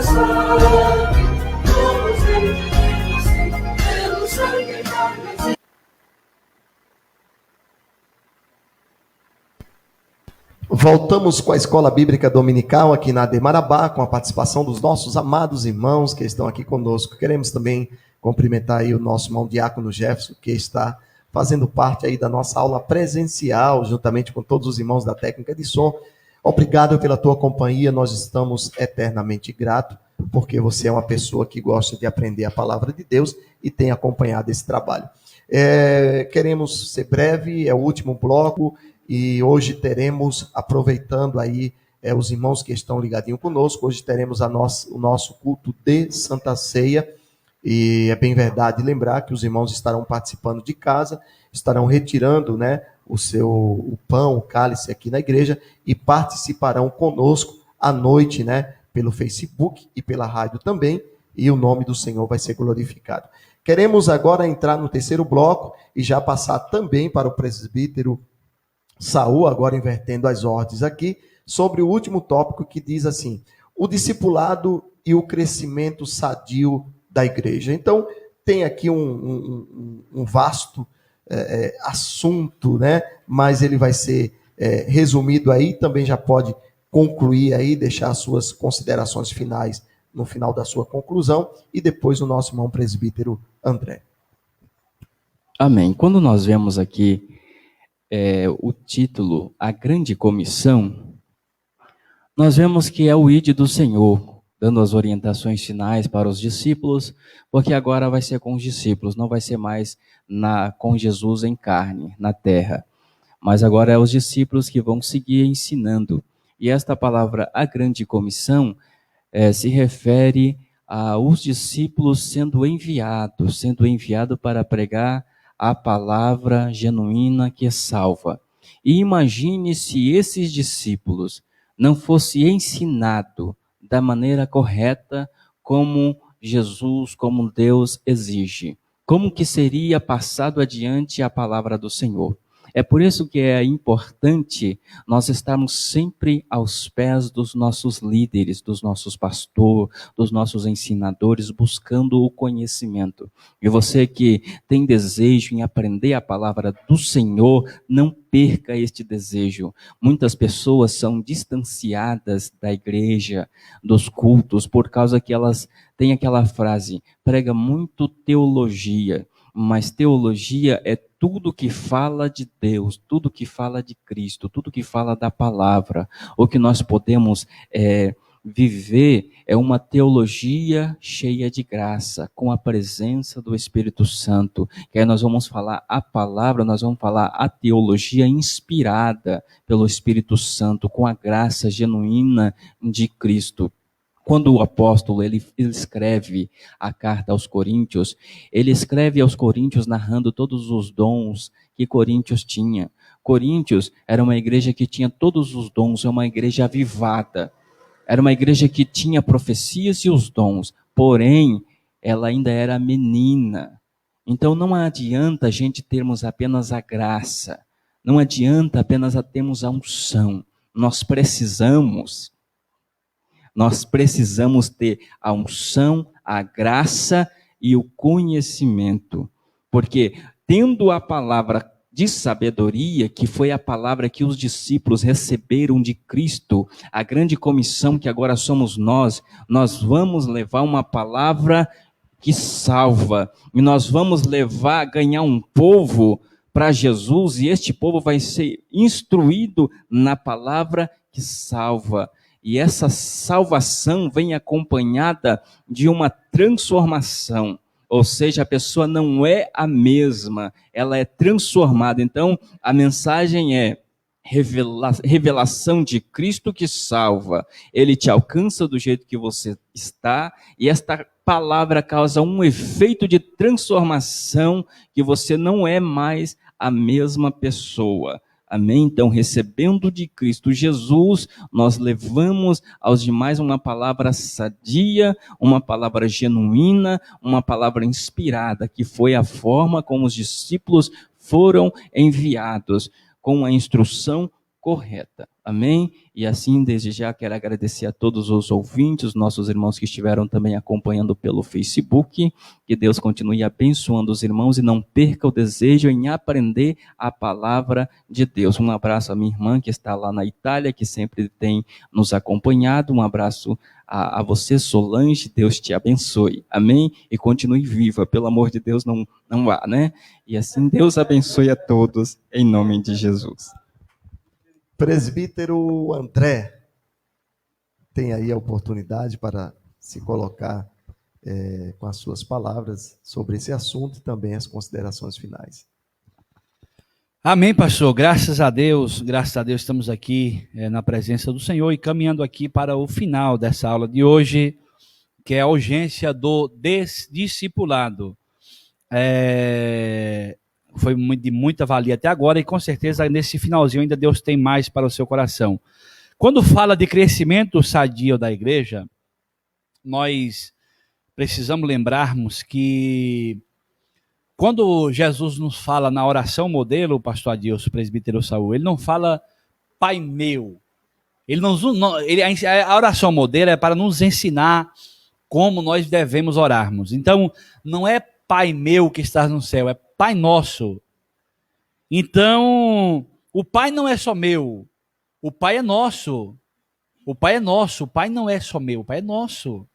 somos redimidos, sim, pelo sangue carmesim. Voltamos com a Escola Bíblica Dominical aqui na AD Marabá, com a participação dos nossos amados irmãos que estão aqui conosco. Queremos também cumprimentar aí o nosso irmão Diácono Jefferson, que está fazendo parte aí da nossa aula presencial, juntamente com todos os irmãos da técnica de som. Obrigado pela tua companhia, nós estamos eternamente gratos, porque você é uma pessoa que gosta de aprender a palavra de Deus e tem acompanhado esse trabalho. Queremos ser breve, é o último bloco, e hoje teremos, aproveitando aí os irmãos que estão ligadinhos conosco, hoje teremos o nosso culto de Santa Ceia, e é bem verdade lembrar que os irmãos estarão participando de casa, estarão retirando, né, o pão, o cálice aqui na igreja, e participarão conosco à noite, né, pelo Facebook e pela rádio também, e o nome do Senhor vai ser glorificado. Queremos agora entrar no terceiro bloco e já passar também para o presbítero Saul, agora invertendo as ordens aqui, sobre o último tópico que diz assim: o discipulado e o crescimento sadio da igreja. Então, tem aqui um vasto assunto, né? Mas ele vai ser resumido aí, também já pode concluir aí, deixar as suas considerações finais no final da sua conclusão, e depois o nosso irmão presbítero André. Amém. Quando nós vemos aqui o título, A Grande Comissão, nós vemos que é o ide do Senhor, dando as orientações finais para os discípulos, porque agora vai ser com os discípulos, não vai ser mais com Jesus em carne, na terra. Mas agora é os discípulos que vão seguir ensinando. E esta palavra, a grande comissão, se refere aos discípulos sendo enviado para pregar a palavra genuína que salva. E imagine se esses discípulos não fossem ensinados da maneira correta, como Jesus, como Deus exige. Como que seria passado adiante a palavra do Senhor? É por isso que é importante nós estarmos sempre aos pés dos nossos líderes, dos nossos pastores, dos nossos ensinadores, buscando o conhecimento. E você que tem desejo em aprender a palavra do Senhor, não perca este desejo. Muitas pessoas são distanciadas da igreja, dos cultos, por causa que elas têm aquela frase, prega muito teologia, mas teologia é tudo que fala de Deus, tudo que fala de Cristo, tudo que fala da palavra. O que nós podemos viver é uma teologia cheia de graça, com a presença do Espírito Santo. Que aí nós vamos falar a palavra, nós vamos falar a teologia inspirada pelo Espírito Santo, com a graça genuína de Cristo. Quando o apóstolo ele escreve a carta aos Coríntios, ele escreve aos Coríntios narrando todos os dons que Coríntios tinha. Coríntios era uma igreja que tinha todos os dons, é uma igreja avivada. Era uma igreja que tinha profecias e os dons, porém, ela ainda era menina. Então não adianta a gente termos apenas a graça, não adianta apenas termos a unção. Nós precisamos ter a unção, a graça e o conhecimento. Porque tendo a palavra de sabedoria, que foi a palavra que os discípulos receberam de Cristo, a grande comissão que agora somos nós vamos levar uma palavra que salva. E nós vamos ganhar um povo para Jesus, e este povo vai ser instruído na palavra que salva. E essa salvação vem acompanhada de uma transformação. Ou seja, a pessoa não é a mesma, ela é transformada. Então, a mensagem é revelação de Cristo que salva. Ele te alcança do jeito que você está, e esta palavra causa um efeito de transformação, que você não é mais a mesma pessoa. Amém? Então, recebendo de Cristo Jesus, nós levamos aos demais uma palavra sadia, uma palavra genuína, uma palavra inspirada, que foi a forma como os discípulos foram enviados, com a instrução correta. Amém? E assim, desde já, quero agradecer a todos os ouvintes, nossos irmãos que estiveram também acompanhando pelo Facebook. Que Deus continue abençoando os irmãos e não perca o desejo em aprender a palavra de Deus. Um abraço à minha irmã que está lá na Itália, que sempre tem nos acompanhado. Um abraço a você, Solange. Deus te abençoe. Amém? E continue viva. Pelo amor de Deus, não há, né? E assim, Deus abençoe a todos, em nome de Jesus. Presbítero André, tem aí a oportunidade para se colocar com as suas palavras sobre esse assunto e também as considerações finais. Amém, pastor. Graças a Deus estamos aqui na presença do Senhor e caminhando aqui para o final dessa aula de hoje, que é a urgência do discipulado. Foi de muita valia até agora, e com certeza nesse finalzinho ainda Deus tem mais para o seu coração. Quando fala de crescimento sadio da igreja, nós precisamos lembrarmos que quando Jesus nos fala na oração modelo, pastor Adilson, presbítero Saul, ele não fala Pai meu. A oração modelo é para nos ensinar como nós devemos orarmos. Então, não é Pai meu que estás no céu, é Pai nosso. Então, o Pai não é só meu, o Pai é nosso. O Pai é nosso, o Pai não é só meu, o Pai é nosso.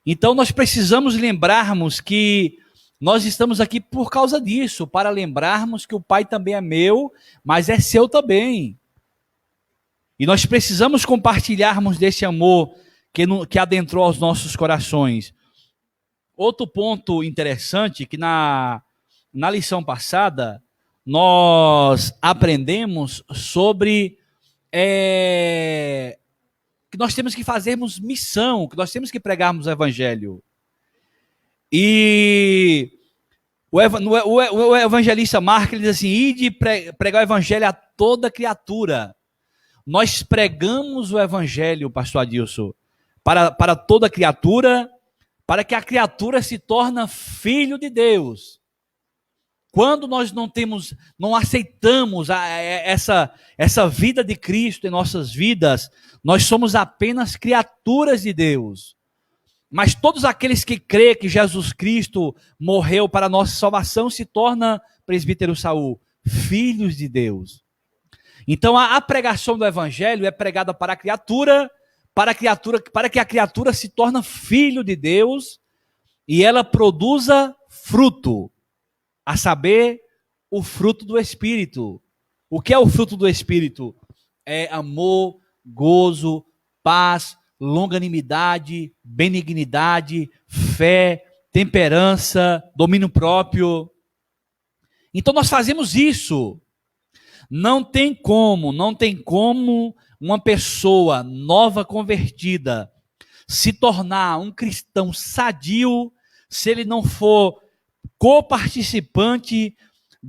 Então, nós precisamos lembrarmos que nós estamos aqui por causa disso, para lembrarmos que o Pai também é meu, mas é seu também. E nós precisamos compartilharmos desse amor que adentrou aos nossos corações. Outro ponto interessante, que na lição passada, nós aprendemos sobre que nós temos que fazermos missão, que nós temos que pregarmos o evangelho. E o evangelista Marcos, ele diz assim, ide pregar o evangelho a toda criatura. Nós pregamos o evangelho, pastor Adilson, para toda criatura, para que a criatura se torne filho de Deus. Quando nós não aceitamos essa vida de Cristo em nossas vidas, nós somos apenas criaturas de Deus. Mas todos aqueles que creem que Jesus Cristo morreu para a nossa salvação se tornam, presbítero Saul, filhos de Deus. Então a pregação do evangelho é pregada para a criatura, para que a criatura se torne filho de Deus e ela produza fruto, a saber, o fruto do Espírito. O que é o fruto do Espírito? É amor, gozo, paz, longanimidade, benignidade, fé, temperança, domínio próprio. Então nós fazemos isso. Não tem como uma pessoa nova convertida se tornar um cristão sadio se ele não for co-participante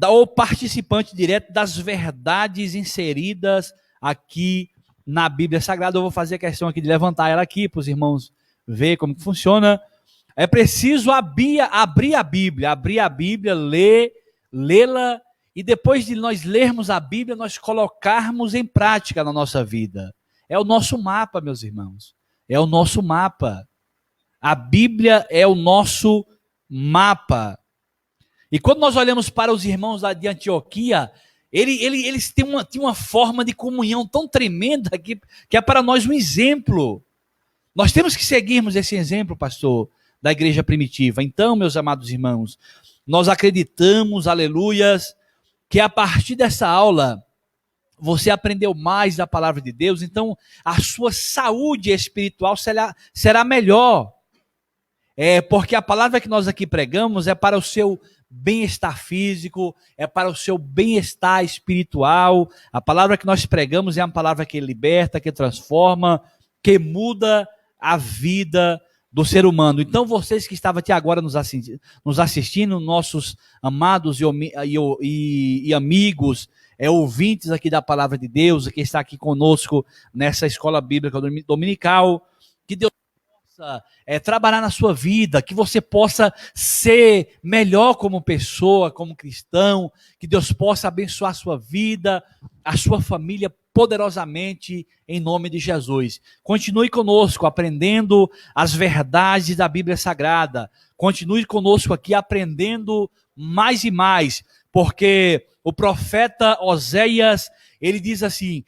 ou participante direto das verdades inseridas aqui na Bíblia Sagrada. Eu vou fazer a questão aqui de levantar ela aqui para os irmãos verem como que funciona. É preciso abrir a Bíblia, lê-la, e depois de nós lermos a Bíblia, nós colocarmos em prática na nossa vida. É o nosso mapa, meus irmãos. É o nosso mapa. A Bíblia é o nosso mapa. E quando nós olhamos para os irmãos lá de Antioquia, eles têm uma forma de comunhão tão tremenda que é para nós um exemplo. Nós temos que seguirmos esse exemplo, pastor, da igreja primitiva. Então, meus amados irmãos, nós acreditamos, aleluias, que a partir dessa aula você aprendeu mais da palavra de Deus, então a sua saúde espiritual será melhor. Porque a palavra que nós aqui pregamos é para o seu bem-estar físico, é para o seu bem-estar espiritual. A palavra que nós pregamos é uma palavra que liberta, que transforma, que muda a vida do ser humano. Então vocês que estavam até agora nos assistindo, nossos amados e amigos, ouvintes aqui da palavra de Deus, que está aqui conosco nessa escola bíblica dominical, que Deus possa trabalhar na sua vida, que você possa ser melhor como pessoa, como cristão, que Deus possa abençoar a sua vida, a sua família poderosamente em nome de Jesus. Continue conosco aprendendo as verdades da Bíblia Sagrada. Continue conosco aqui aprendendo mais e mais, porque o profeta Oséias, ele diz assim: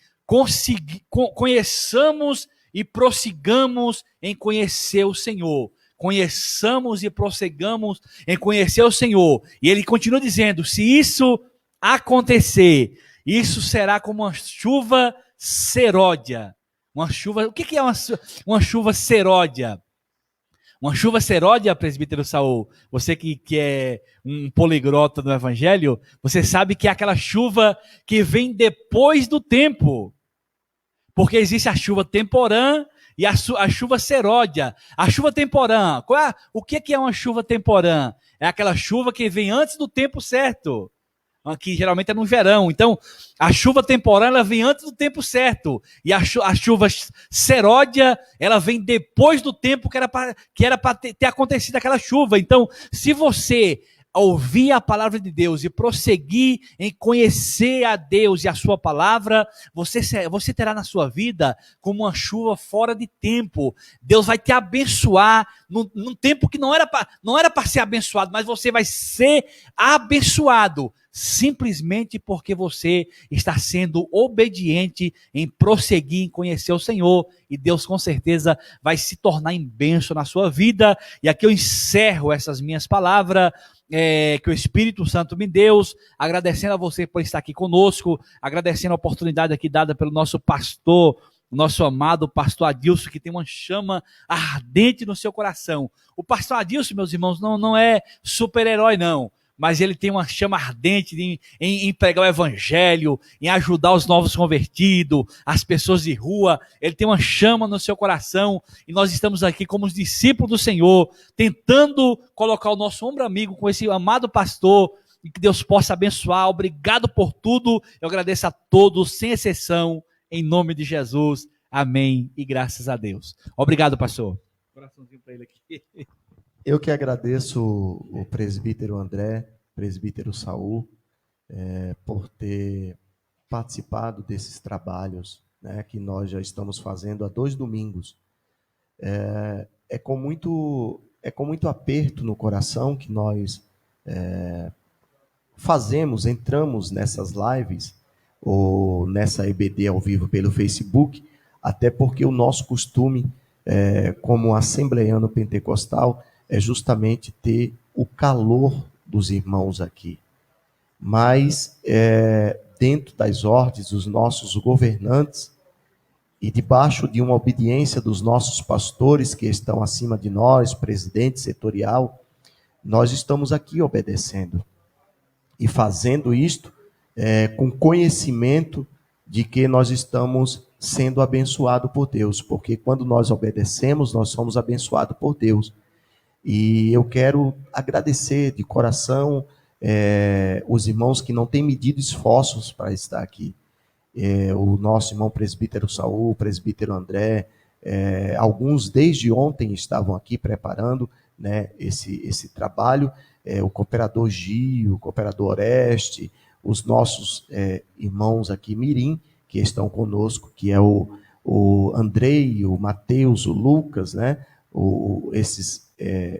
conheçamos e prossigamos em conhecer o Senhor. Conheçamos e prossigamos em conhecer o Senhor. E ele continua dizendo: se isso acontecer, isso será como uma chuva seródia. Uma chuva, o que é uma chuva seródia? Uma chuva seródia, presbítero Saul, você que é um poliglota no Evangelho, você sabe que é aquela chuva que vem depois do tempo. Porque existe a chuva temporã e a chuva seródia. A chuva temporã, o que é uma chuva temporã? É aquela chuva que vem antes do tempo certo. Que geralmente é no verão. Então, a chuva temporã, ela vem antes do tempo certo. E a chuva seródia, ela vem depois do tempo que era para ter acontecido aquela chuva. Então, se você ouvir a palavra de Deus e prosseguir em conhecer a Deus e a sua palavra, você terá na sua vida como uma chuva fora de tempo. Deus vai te abençoar num tempo que não era para ser abençoado, mas você vai ser abençoado simplesmente porque você está sendo obediente em prosseguir em conhecer o Senhor, e Deus com certeza vai se tornar em bênção na sua vida. E aqui eu encerro essas minhas palavras que o Espírito Santo me deu, agradecendo a você por estar aqui conosco, agradecendo a oportunidade aqui dada pelo nosso pastor, o nosso amado pastor Adilson, que tem uma chama ardente no seu coração. O pastor Adilson, meus irmãos, não é super-herói não, mas ele tem uma chama ardente em pregar o evangelho, em ajudar os novos convertidos, as pessoas de rua. Ele tem uma chama no seu coração, e nós estamos aqui como os discípulos do Senhor, tentando colocar o nosso ombro amigo com esse amado pastor, e que Deus possa abençoar. Obrigado por tudo, eu agradeço a todos, sem exceção, em nome de Jesus, amém, e graças a Deus. Obrigado, pastor. Coraçãozinho para ele aqui. Eu que agradeço o presbítero André, presbítero Saul, por ter participado desses trabalhos, né, que nós já estamos fazendo há 2 domingos. É com muito aperto no coração que nós entramos nessas lives, ou nessa EBD ao vivo pelo Facebook, até porque o nosso costume, como assembleiano pentecostal, é justamente ter o calor dos irmãos aqui. Mas, dentro das ordens dos nossos governantes, e debaixo de uma obediência dos nossos pastores que estão acima de nós, presidente setorial, nós estamos aqui obedecendo. E fazendo isto com conhecimento de que nós estamos sendo abençoados por Deus. Porque quando nós obedecemos, nós somos abençoados por Deus. E eu quero agradecer de coração os irmãos que não têm medido esforços para estar aqui. O nosso irmão presbítero Saul, o presbítero André, alguns desde ontem estavam aqui preparando, né, esse trabalho, o cooperador Gio, o cooperador Oreste, os nossos irmãos aqui Mirim, que estão conosco, que é o Andrei, o Mateus, o Lucas, né, esses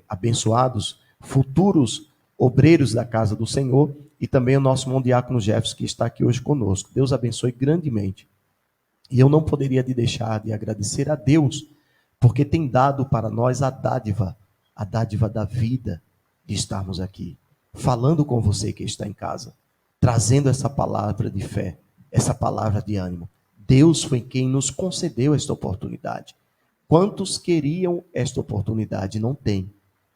abençoados futuros obreiros da casa do Senhor, e também o nosso irmão diácono Jefferson, que está aqui hoje conosco. Deus abençoe grandemente. E eu não poderia deixar de agradecer a Deus, porque tem dado para nós a dádiva da vida, de estarmos aqui, falando com você que está em casa, trazendo essa palavra de fé, essa palavra de ânimo. Deus foi quem nos concedeu esta oportunidade. Quantos queriam esta oportunidade e não tem?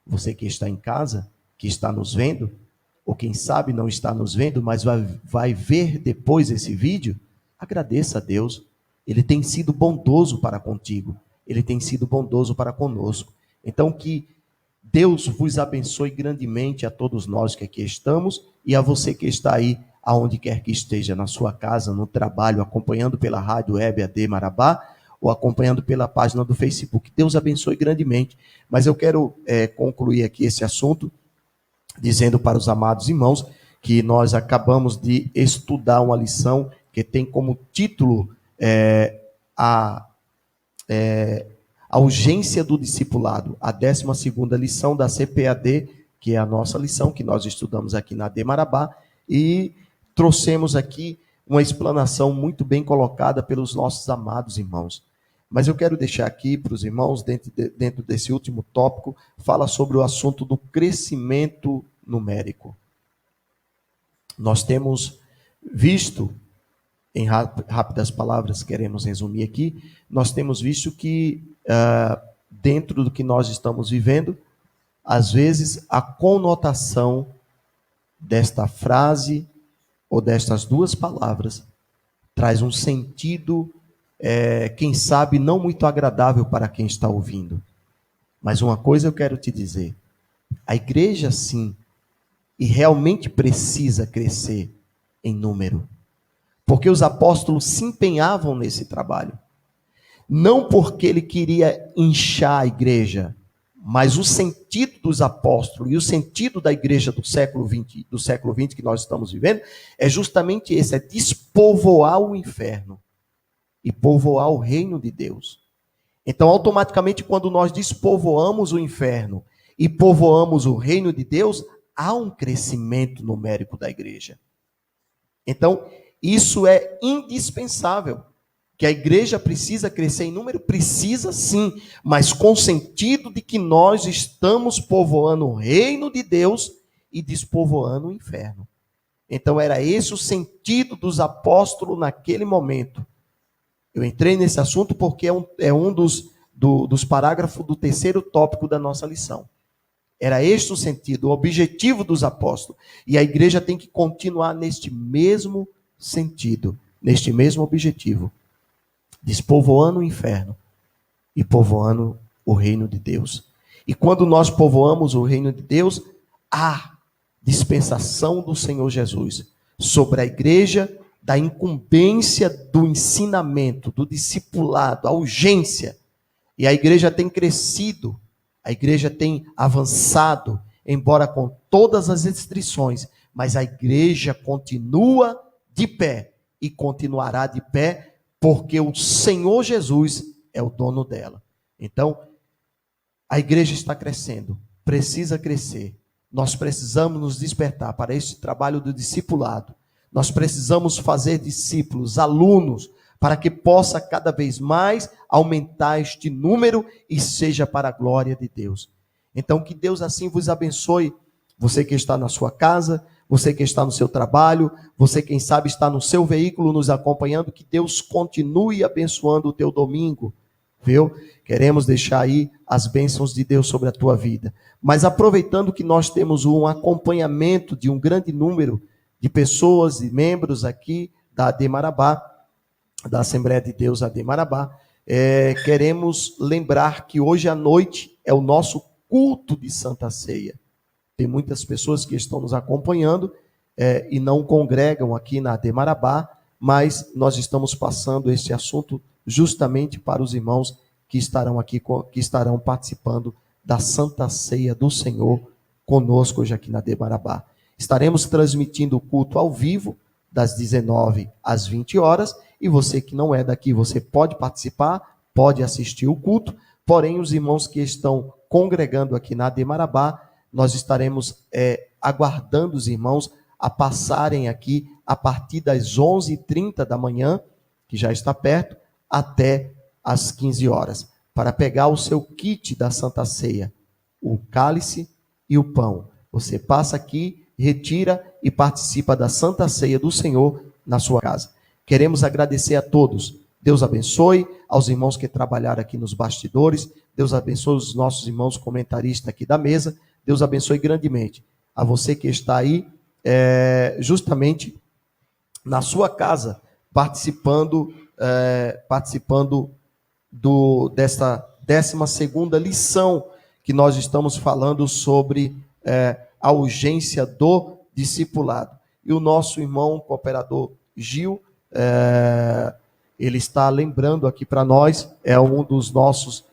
Você que está em casa, que está nos vendo, ou quem sabe não está nos vendo, mas vai ver depois esse vídeo, agradeça a Deus. Ele tem sido bondoso para contigo. Ele tem sido bondoso para conosco. Então que Deus vos abençoe grandemente a todos nós que aqui estamos, e a você que está aí, aonde quer que esteja, na sua casa, no trabalho, acompanhando pela rádio web AD Marabá, ou acompanhando pela página do Facebook. Deus abençoe grandemente. Mas eu quero concluir aqui esse assunto, dizendo para os amados irmãos que nós acabamos de estudar uma lição que tem como título a urgência do discipulado, a 12ª lição da CPAD, que é a nossa lição que nós estudamos aqui na AD Marabá, e trouxemos aqui uma explanação muito bem colocada pelos nossos amados irmãos. Mas eu quero deixar aqui para os irmãos, dentro desse último tópico, fala sobre o assunto do crescimento numérico. Nós temos visto, em rápidas palavras, queremos resumir aqui, nós temos visto que, dentro do que nós estamos vivendo, às vezes a conotação desta frase, ou destas duas palavras, traz um sentido, quem sabe, não muito agradável para quem está ouvindo. Mas uma coisa eu quero te dizer, a igreja sim, e realmente precisa crescer em número, porque os apóstolos se empenhavam nesse trabalho, não porque ele queria inchar a igreja, mas o sentido dos apóstolos e o sentido da igreja do século XX que nós estamos vivendo é justamente esse, é despovoar o inferno e povoar o reino de Deus. Então, automaticamente, quando nós despovoamos o inferno e povoamos o reino de Deus, há um crescimento numérico da igreja. Então, isso é indispensável. Que a igreja precisa crescer em número? Precisa sim, mas com o sentido de que nós estamos povoando o reino de Deus e despovoando o inferno. Então, era esse o sentido dos apóstolos naquele momento. Eu entrei nesse assunto porque é um dos parágrafos do terceiro tópico da nossa lição. Era este o sentido, o objetivo dos apóstolos. E a igreja tem que continuar neste mesmo sentido, neste mesmo objetivo. Despovoando o inferno e povoando o reino de Deus. E quando nós povoamos o reino de Deus, há dispensação do Senhor Jesus sobre a igreja, da incumbência do ensinamento, do discipulado, a urgência. E a igreja tem crescido, a igreja tem avançado, embora com todas as restrições, mas a igreja continua de pé e continuará de pé, porque o Senhor Jesus é o dono dela. Então, a igreja está crescendo, precisa crescer. Nós precisamos nos despertar para este trabalho do discipulado. Nós precisamos fazer discípulos, alunos, para que possa cada vez mais aumentar este número e seja para a glória de Deus. Então, que Deus assim vos abençoe, você que está na sua casa, você que está no seu trabalho, você quem sabe está no seu veículo nos acompanhando, que Deus continue abençoando o teu domingo, viu? Queremos deixar aí as bênçãos de Deus sobre a tua vida. Mas aproveitando que nós temos um acompanhamento de um grande número de pessoas e membros aqui da AD Marabá, da Assembleia de Deus AD Marabá, queremos lembrar que hoje à noite é o nosso culto de Santa Ceia. Tem muitas pessoas que estão nos acompanhando e não congregam aqui na AD Marabá, mas nós estamos passando este assunto justamente para os irmãos que estarão aqui, que estarão participando da Santa Ceia do Senhor conosco hoje aqui na AD Marabá. Estaremos transmitindo o culto ao vivo, das 19 às 20 horas, e você que não é daqui, você pode participar, pode assistir o culto, porém os irmãos que estão congregando aqui na AD Marabá, nós estaremos aguardando os irmãos a passarem aqui a partir das 11h30 da manhã, que já está perto, até as 15 horas, para pegar o seu kit da Santa Ceia, o cálice e o pão. Você passa aqui, retira e participa da Santa Ceia do Senhor na sua casa. Queremos agradecer a todos. Deus abençoe aos irmãos que trabalharam aqui nos bastidores. Deus abençoe os nossos irmãos comentaristas aqui da mesa. Deus abençoe grandemente a você que está aí, justamente na sua casa, participando dessa 12ª lição que nós estamos falando sobre a urgência do discipulado. E o nosso irmão cooperador Gil, ele está lembrando aqui para nós, é um dos nossos,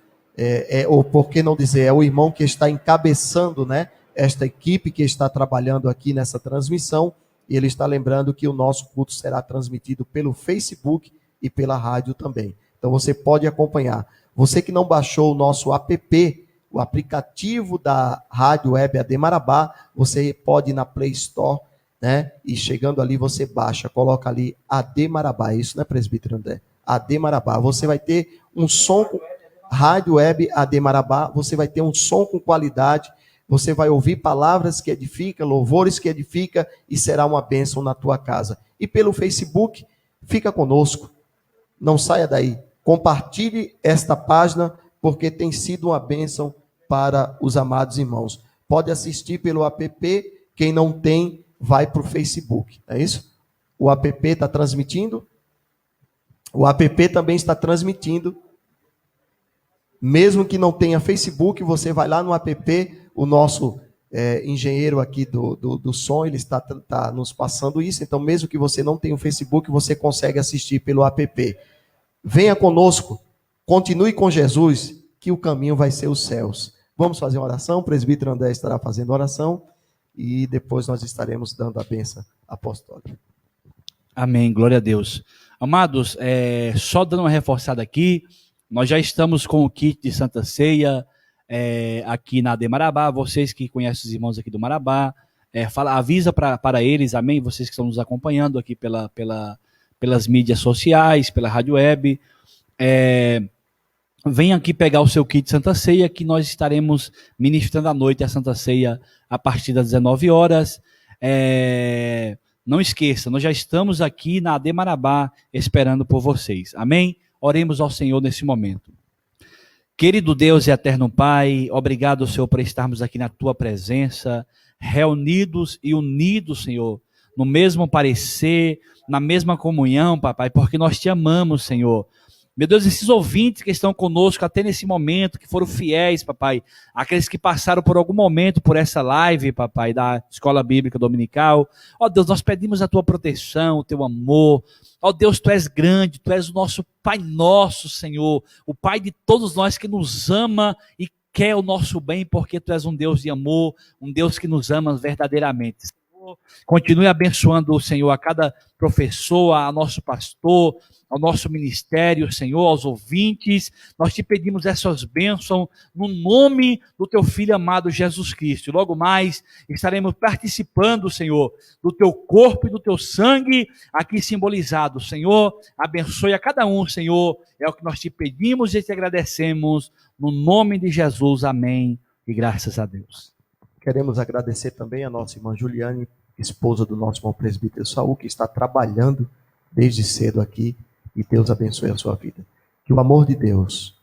ou por que não dizer, é o irmão que está encabeçando, né, esta equipe que está trabalhando aqui nessa transmissão, e ele está lembrando que o nosso culto será transmitido pelo Facebook e pela rádio também. Então você pode acompanhar. Você que não baixou o nosso app, o aplicativo da Rádio Web AD Marabá, você pode ir na Play Store, né? E chegando ali você baixa, coloca ali AD Marabá, é isso, né, presbítero André? AD Marabá. Você vai ter um som com Rádio Web AD Marabá, você vai ter um som com qualidade, você vai ouvir palavras que edificam, louvores que edificam e será uma bênção na tua casa. E pelo Facebook, fica conosco. Não saia daí. Compartilhe esta página porque tem sido uma bênção para os amados irmãos. Pode assistir pelo app, quem não tem, vai para o Facebook, é isso? O app está transmitindo? O app também está transmitindo. Mesmo que não tenha Facebook, você vai lá no app, o nosso engenheiro aqui do som, ele está nos passando isso, então mesmo que você não tenha o Facebook, você consegue assistir pelo app. Venha conosco, continue com Jesus, que o caminho vai ser os céus. Vamos fazer uma oração, o presbítero André estará fazendo oração e depois nós estaremos dando a bênção apostólica. Amém, glória a Deus. Amados, só dando uma reforçada aqui, nós já estamos com o kit de Santa Ceia aqui na AD Marabá. Vocês que conhecem os irmãos aqui do Marabá, avisa para eles, amém, vocês que estão nos acompanhando aqui pelas mídias sociais, pela rádio web, venha aqui pegar o seu kit Santa Ceia, que nós estaremos ministrando à noite a Santa Ceia a partir das 19 horas. Não esqueça, nós já estamos aqui na AD Marabá esperando por vocês. Amém? Oremos ao Senhor nesse momento. Querido Deus e eterno Pai, obrigado, Senhor, por estarmos aqui na Tua presença, reunidos e unidos, Senhor, no mesmo parecer, na mesma comunhão, Papai, porque nós Te amamos, Senhor. Meu Deus, esses ouvintes que estão conosco até nesse momento, que foram fiéis, Papai, aqueles que passaram por algum momento por essa live, Papai, da Escola Bíblica Dominical, ó Deus, nós pedimos a Tua proteção, o Teu amor, ó Deus, Tu és grande, Tu és o nosso Pai nosso, Senhor, o Pai de todos nós que nos ama e quer o nosso bem, porque Tu és um Deus de amor, um Deus que nos ama verdadeiramente. Senhor, continue abençoando, Senhor, a cada professor, a nosso pastor, ao nosso ministério, Senhor, aos ouvintes. Nós Te pedimos essas bênçãos no nome do Teu Filho amado Jesus Cristo. E logo mais estaremos participando, Senhor, do Teu corpo e do Teu sangue aqui simbolizado. Senhor, abençoe a cada um, Senhor. É o que nós Te pedimos e Te agradecemos no nome de Jesus. Amém. E graças a Deus. Queremos agradecer também a nossa irmã Juliane, esposa do nosso irmão presbítero Saul, que está trabalhando desde cedo aqui. E Deus abençoe a sua vida. Que o amor de Deus,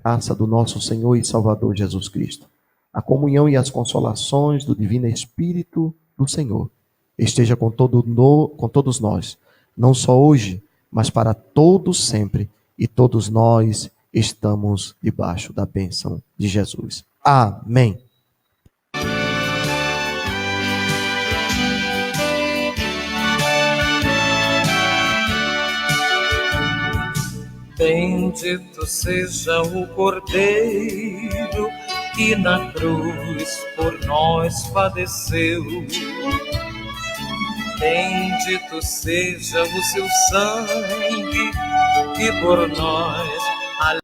a graça do nosso Senhor e Salvador Jesus Cristo, a comunhão e as consolações do Divino Espírito do Senhor esteja com todos nós, não só hoje, mas para todos sempre. E todos nós estamos debaixo da bênção de Jesus. Amém. Bendito seja o Cordeiro que na cruz por nós padeceu. Bendito seja o seu sangue que por nós